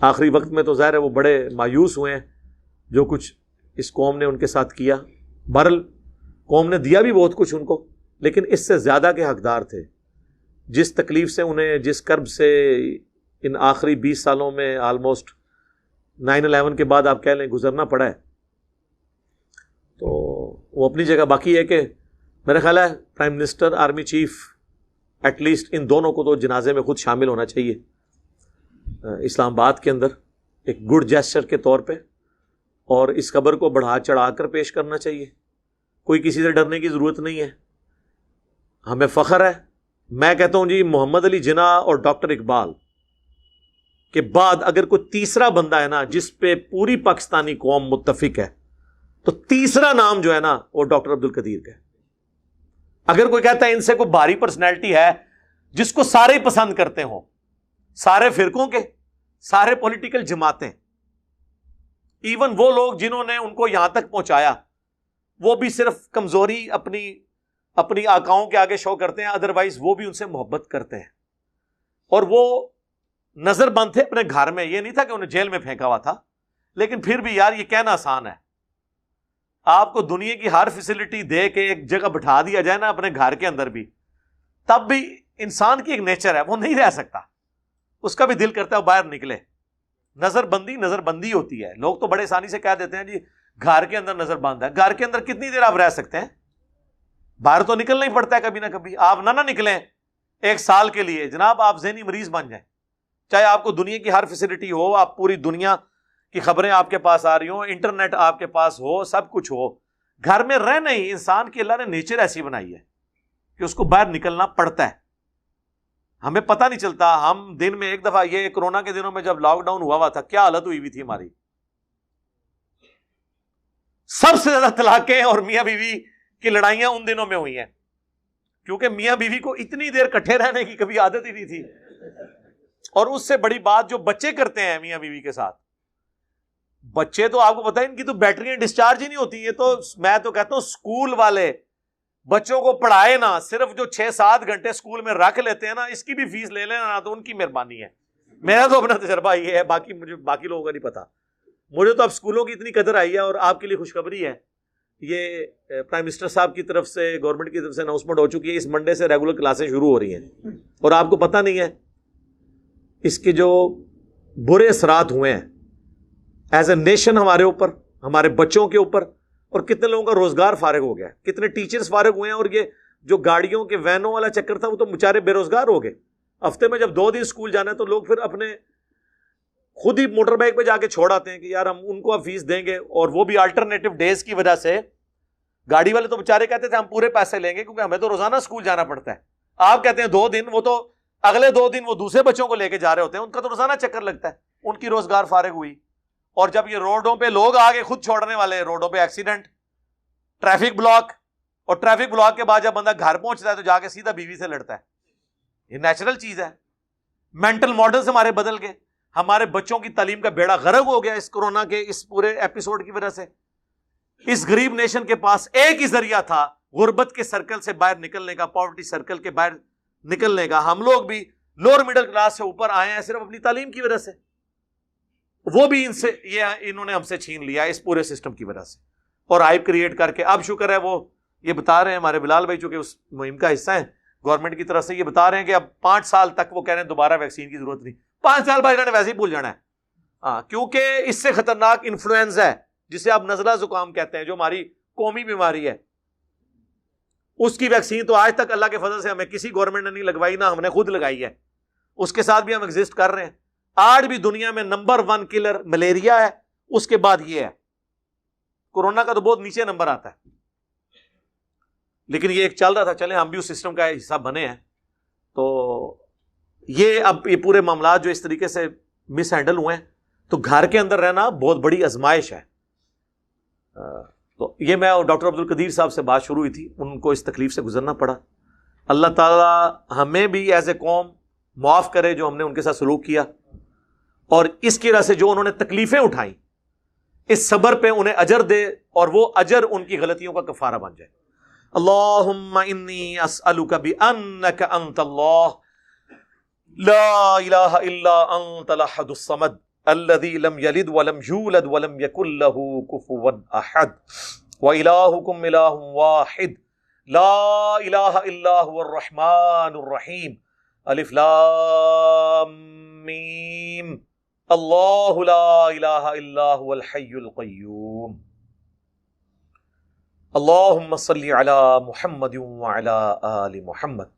آخری وقت میں تو ظاہر ہے وہ بڑے مایوس ہوئے ہیں جو کچھ اس قوم نے ان کے ساتھ کیا. بہرحال قوم نے دیا بھی بہت کچھ ان کو, لیکن اس سے زیادہ کے حقدار تھے. جس تکلیف سے انہیں, جس کرب سے ان آخری 20 سالوں میں آلموسٹ 9/11 کے بعد آپ کہہ لیں گزرنا پڑا ہے, تو وہ اپنی جگہ. باقی ہے کہ میرا خیال ہے prime minister, army chief, at least ان دونوں کو تو جنازے میں خود شامل ہونا چاہیے اسلام آباد کے اندر ایک گڈ جیسچر کے طور پہ, اور اس خبر کو بڑھا چڑھا کر پیش کرنا چاہیے. کوئی کسی سے ڈرنے کی ضرورت نہیں ہے. ہمیں فخر ہے. میں کہتا ہوں جی محمد علی جناح اور ڈاکٹر اقبال کے بعد اگر کوئی تیسرا بندہ ہے نا جس پہ پوری پاکستانی قوم متفق ہے, تو تیسرا نام جو ہے نا وہ ڈاکٹر عبد القدیر کا ہے. اگر کوئی کہتا ہے ان سے کوئی بھاری پرسنالٹی ہے جس کو سارے ہی پسند کرتے ہوں, سارے فرقوں کے, سارے پولیٹیکل جماعتیں, ایون وہ لوگ جنہوں نے ان کو یہاں تک پہنچایا, وہ بھی صرف کمزوری اپنی آقاؤں کے آگے شو کرتے ہیں, ادروائز وہ بھی ان سے محبت کرتے ہیں. اور وہ نظر بند تھے اپنے گھر میں, یہ نہیں تھا کہ انہیں جیل میں پھینکا ہوا تھا, لیکن پھر بھی یار یہ کہنا آسان ہے. آپ کو دنیا کی ہر فیسلٹی دے کے ایک جگہ بٹھا دیا جائے نا اپنے گھر کے اندر بھی, تب بھی انسان کی ایک نیچر ہے, وہ نہیں رہ سکتا. اس کا بھی دل کرتا ہے وہ باہر نکلے. نظر بندی ہوتی ہے. لوگ تو بڑے آسانی سے کہہ دیتے ہیں جی گھر کے اندر نظر بند ہے. گھر کے اندر کتنی دیر آپ رہ سکتے ہیں؟ باہر تو نکلنا ہی پڑتا ہے کبھی نہ کبھی. آپ نہ نکلیں 1 سال کے لیے, جناب آپ ذہنی مریض بن جائیں. چاہے آپ کو دنیا کی ہر فیسلٹی ہو, آپ پوری دنیا کی خبریں آپ کے پاس آ رہی ہوں, انٹرنیٹ آپ کے پاس ہو, سب کچھ ہو, گھر میں رہنا ہی انسان کی اللہ نے نیچر ایسی بنائی ہے کہ اس کو باہر نکلنا پڑتا ہے. ہمیں پتہ نہیں چلتا. ہم دن میں ایک دفعہ, یہ کورونا کے دنوں میں جب لاک ڈاؤن ہوا تھا, کیا حالت ہوئی تھی ہماری. سب سے زیادہ طلاقیں اور میاں بیوی کی لڑائیاں ان دنوں میں ہوئی ہیں, کیونکہ میاں بیوی کو اتنی دیر کٹھے رہنے کی کبھی عادت ہی نہیں تھی. اور اس سے بڑی بات جو بچے کرتے ہیں میاں بیوی کے ساتھ, بچے تو آپ کو پتا ہے ان کی تو بیٹریاں ڈسچارج ہی نہیں ہوتی. یہ تو میں تو کہتا ہوں اسکول والے بچوں کو پڑھائے نا, صرف جو 6-7 گھنٹے اسکول میں رکھ لیتے ہیں نا, اس کی بھی فیس لے لینا نا, تو ان کی مہربانی ہے. میرا تو اپنا تجربہ یہ ہے, باقی لوگوں کا نہیں پتا. مجھے تو اب اسکولوں کی اتنی قدر آئی ہے. اور آپ کے لیے خوشخبری ہے, یہ پرائم منسٹر صاحب کی طرف سے, گورنمنٹ کی طرف سے اناؤنسمنٹ ہو چکی ہے, اس منڈے سے ریگولر کلاسیں شروع ہو رہی ہیں. اور آپ کو پتہ نہیں ہے اس کے جو برے اثرات ہوئے ہیں ایز اے نیشن ہمارے اوپر, ہمارے بچوں کے اوپر, اور کتنے لوگوں کا روزگار فارغ ہو گیا, کتنے ٹیچرز فارغ ہوئے ہیں. اور یہ جو گاڑیوں کے وینوں والا چکر تھا وہ تو بیچارے بے روزگار ہو گئے. ہفتے میں جب 2 دن اسکول جانا ہے تو لوگ پھر اپنے خود ہی موٹر بائک پہ جا کے چھوڑ آتے ہیں کہ یار ہم ان کو اب فیس دیں گے. اور وہ بھی الٹرنیٹو ڈیز کی وجہ سے گاڑی والے تو بیچارے کہتے تھے ہم پورے پیسے لیں گے کیونکہ ہمیں تو روزانہ اسکول جانا پڑتا ہے. آپ کہتے ہیں 2 دن, وہ تو اگلے 2 دن وہ دوسرے بچوں کو لے کے جا رہے ہوتے ہیں, ان کا تو روزانہ چکر لگتا ہے. ان کی روزگار فارغ ہوئی. اور جب یہ روڈوں پہ لوگ آگے خود چھوڑنے والے, روڈوں پہ ایکسیڈنٹ, ٹریفک بلاک, اور ٹریفک بلاک کے بعد جب بندہ گھر پہنچتا ہے تو جا کے سیدھا بیوی سے لڑتا ہے. یہ نیچرل چیز ہے. مینٹل ماڈلز ہمارے بدل گئے. ہمارے بچوں کی تعلیم کا بیڑا غرق ہو گیا اس کورونا کے اس پورے ایپیسوڈ کی وجہ سے. اس غریب نیشن کے پاس ایک ہی ذریعہ تھا غربت کے سرکل سے باہر نکلنے کا, پاورٹی سرکل کے باہر نکلنے کا. ہم لوگ بھی لوور مڈل کلاس سے اوپر آئے ہیں صرف اپنی تعلیم کی وجہ سے. وہ بھی انہوں نے ہم سے چھین لیا اس پورے سسٹم کی وجہ سے, اور ہائپ کریٹ کر کے. اب شکر ہے وہ یہ بتا رہے ہیں ہمارے بلال بھائی, چونکہ اس مہم کا حصہ ہیں گورنمنٹ کی طرف سے, یہ بتا رہے ہیں کہ اب 5 سال تک وہ کہہ رہے ہیں دوبارہ ویکسین کی ضرورت نہیں. 5 سال بعد انہوں نے ویسے ہی بھول جانا ہے. ہاں, کیونکہ اس سے خطرناک انفلوئنزا ہے جسے آپ نزلہ زکام کہتے ہیں, جو ہماری قومی بیماری ہے. اس کی ویکسین تو آج تک اللہ کے فضل سے ہمیں کسی گورنمنٹ نے نہیں لگوائی, نہ ہم نے خود لگائی ہے. اس کے ساتھ بھی ہم ایگزسٹ کر رہے ہیں. آج بھی دنیا میں نمبر 1 کلر ملیریا ہے, اس کے بعد یہ ہے. کورونا کا تو بہت نیچے نمبر آتا ہے, لیکن یہ ایک چل رہا تھا, چلیں ہم بھی اس سسٹم کا حصہ بنے ہیں. تو یہ اب یہ پورے معاملات جو اس طریقے سے مس ہینڈل ہوئے ہیں, تو گھر کے اندر رہنا بہت بڑی آزمائش ہے. تو یہ میں اور ڈاکٹر عبد القدیر صاحب سے بات شروع ہوئی تھی, ان کو اس تکلیف سے گزرنا پڑا. اللہ تعالیٰ ہمیں بھی ایز اے قوم معاف کرے جو ہم نے ان کے ساتھ سلوک کیا, اور اس کی وجہ سے جو انہوں نے تکلیفیں اٹھائیں اس صبر پہ انہیں اجر دے اور وہ اجر ان کی غلطیوں کا کفارہ بن جائے. اللہم انی اسألک بانک انت اللہ لا الہ الا انت الاحد الصمد الذی لم یلد ولم یولد ولم یکن له کفوا احد وإلہکم الہ واحد لا الہ الا هو الرحمن الرحیم الف لام میم اللہ لا الہ الا هو الحی القیوم. اللہم صلی علی محمد وعلی آل محمد.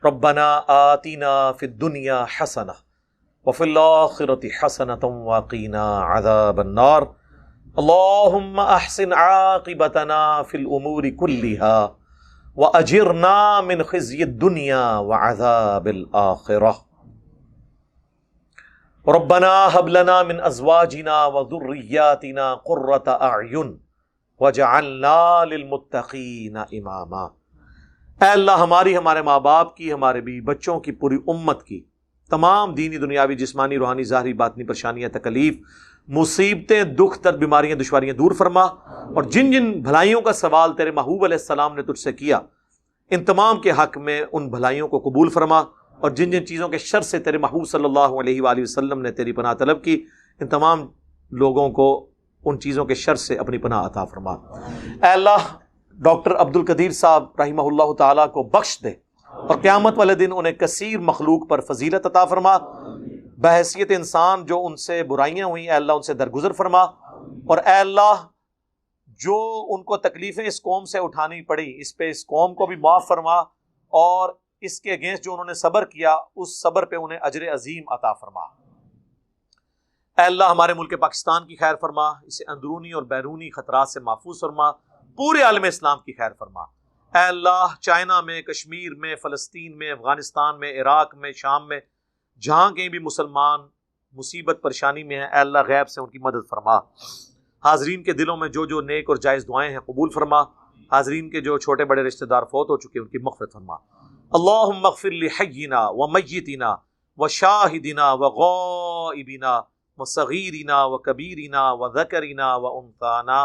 ربنا آتنا فی الدنیا حسنہ وفی الآخرۃ حسنۃ وقنا عذاب النار. اللہم احسن عاقبتنا فی الامور کلہا واجرنا من خزی الدنیا وعذاب الآخرہ. ربنا هب لنا من ازواجنا وذریاتنا قرۃ اعین وجعلنا للمتقین اماما. اے اللہ ہماری، ہمارے ماں باپ کی، ہمارے بیوی بچوں کی، پوری امت کی تمام دینی دنیاوی جسمانی روحانی ظاہری باطنی پریشانیاں تکلیف مصیبتیں دکھ درد بیماریاں دشواریاں دور فرما، اور جن جن بھلائیوں کا سوال تیرے محبوب علیہ السلام نے تجھ سے کیا ان تمام کے حق میں ان بھلائیوں کو قبول فرما، اور جن جن چیزوں کے شر سے تیرے محبوب صلی اللہ علیہ وآلہ وسلم نے تیری پناہ طلب کی ان تمام لوگوں کو ان چیزوں کے شر سے اپنی پناہ عطا فرما. اے اللہ ڈاکٹر عبد القدیر صاحب رحمہ اللہ تعالیٰ کو بخش دے اور قیامت والے دن انہیں کثیر مخلوق پر فضیلت عطا فرما. بحیثیت انسان جو ان سے برائیاں ہوئیں اے اللہ ان سے درگزر فرما، اور اے اللہ جو ان کو تکلیفیں اس قوم سے اٹھانی پڑی اس پہ اس قوم کو بھی معاف فرما، اور اس کے اگینسٹ جو انہوں نے صبر کیا اس صبر پہ انہیں اجر عظیم عطا فرما. اے اللہ ہمارے ملک پاکستان کی خیر فرما، اسے اندرونی اور بیرونی خطرات سے محفوظ فرما، پورے عالم اسلام کی خیر فرما. اے اللہ چائنا میں، کشمیر میں، فلسطین میں، افغانستان میں، عراق میں، شام میں جہاں کہیں بھی مسلمان مصیبت پریشانی میں ہیں اے اللہ غیب سے ان کی مدد فرما. حاضرین کے دلوں میں جو جو نیک اور جائز دعائیں ہیں قبول فرما. حاضرین کے جو چھوٹے بڑے رشتہ دار فوت ہو چکے ان کی مغفرت فرما. اللہم اغفر لحینا ومیتنا وشاہدنا وغائبنا وصغیرنا وکبیرنا وذکرنا وانثانا.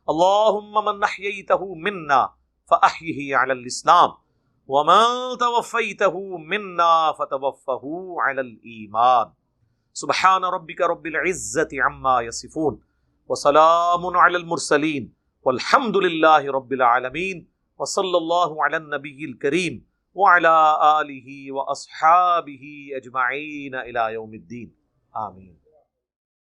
اللہم من احییتہ منا فاحیہ علی الاسلام ومن توفیتہ منا فتوفہ علی الایمان. سبحان ربک رب العزة عما یصفون وسلام علی المرسلین والحمد للہ رب العالمین وصلی اللہ علی النبی الکریم وعلی آلہ واصحابہ اجمعین الی یوم الدین. آمین.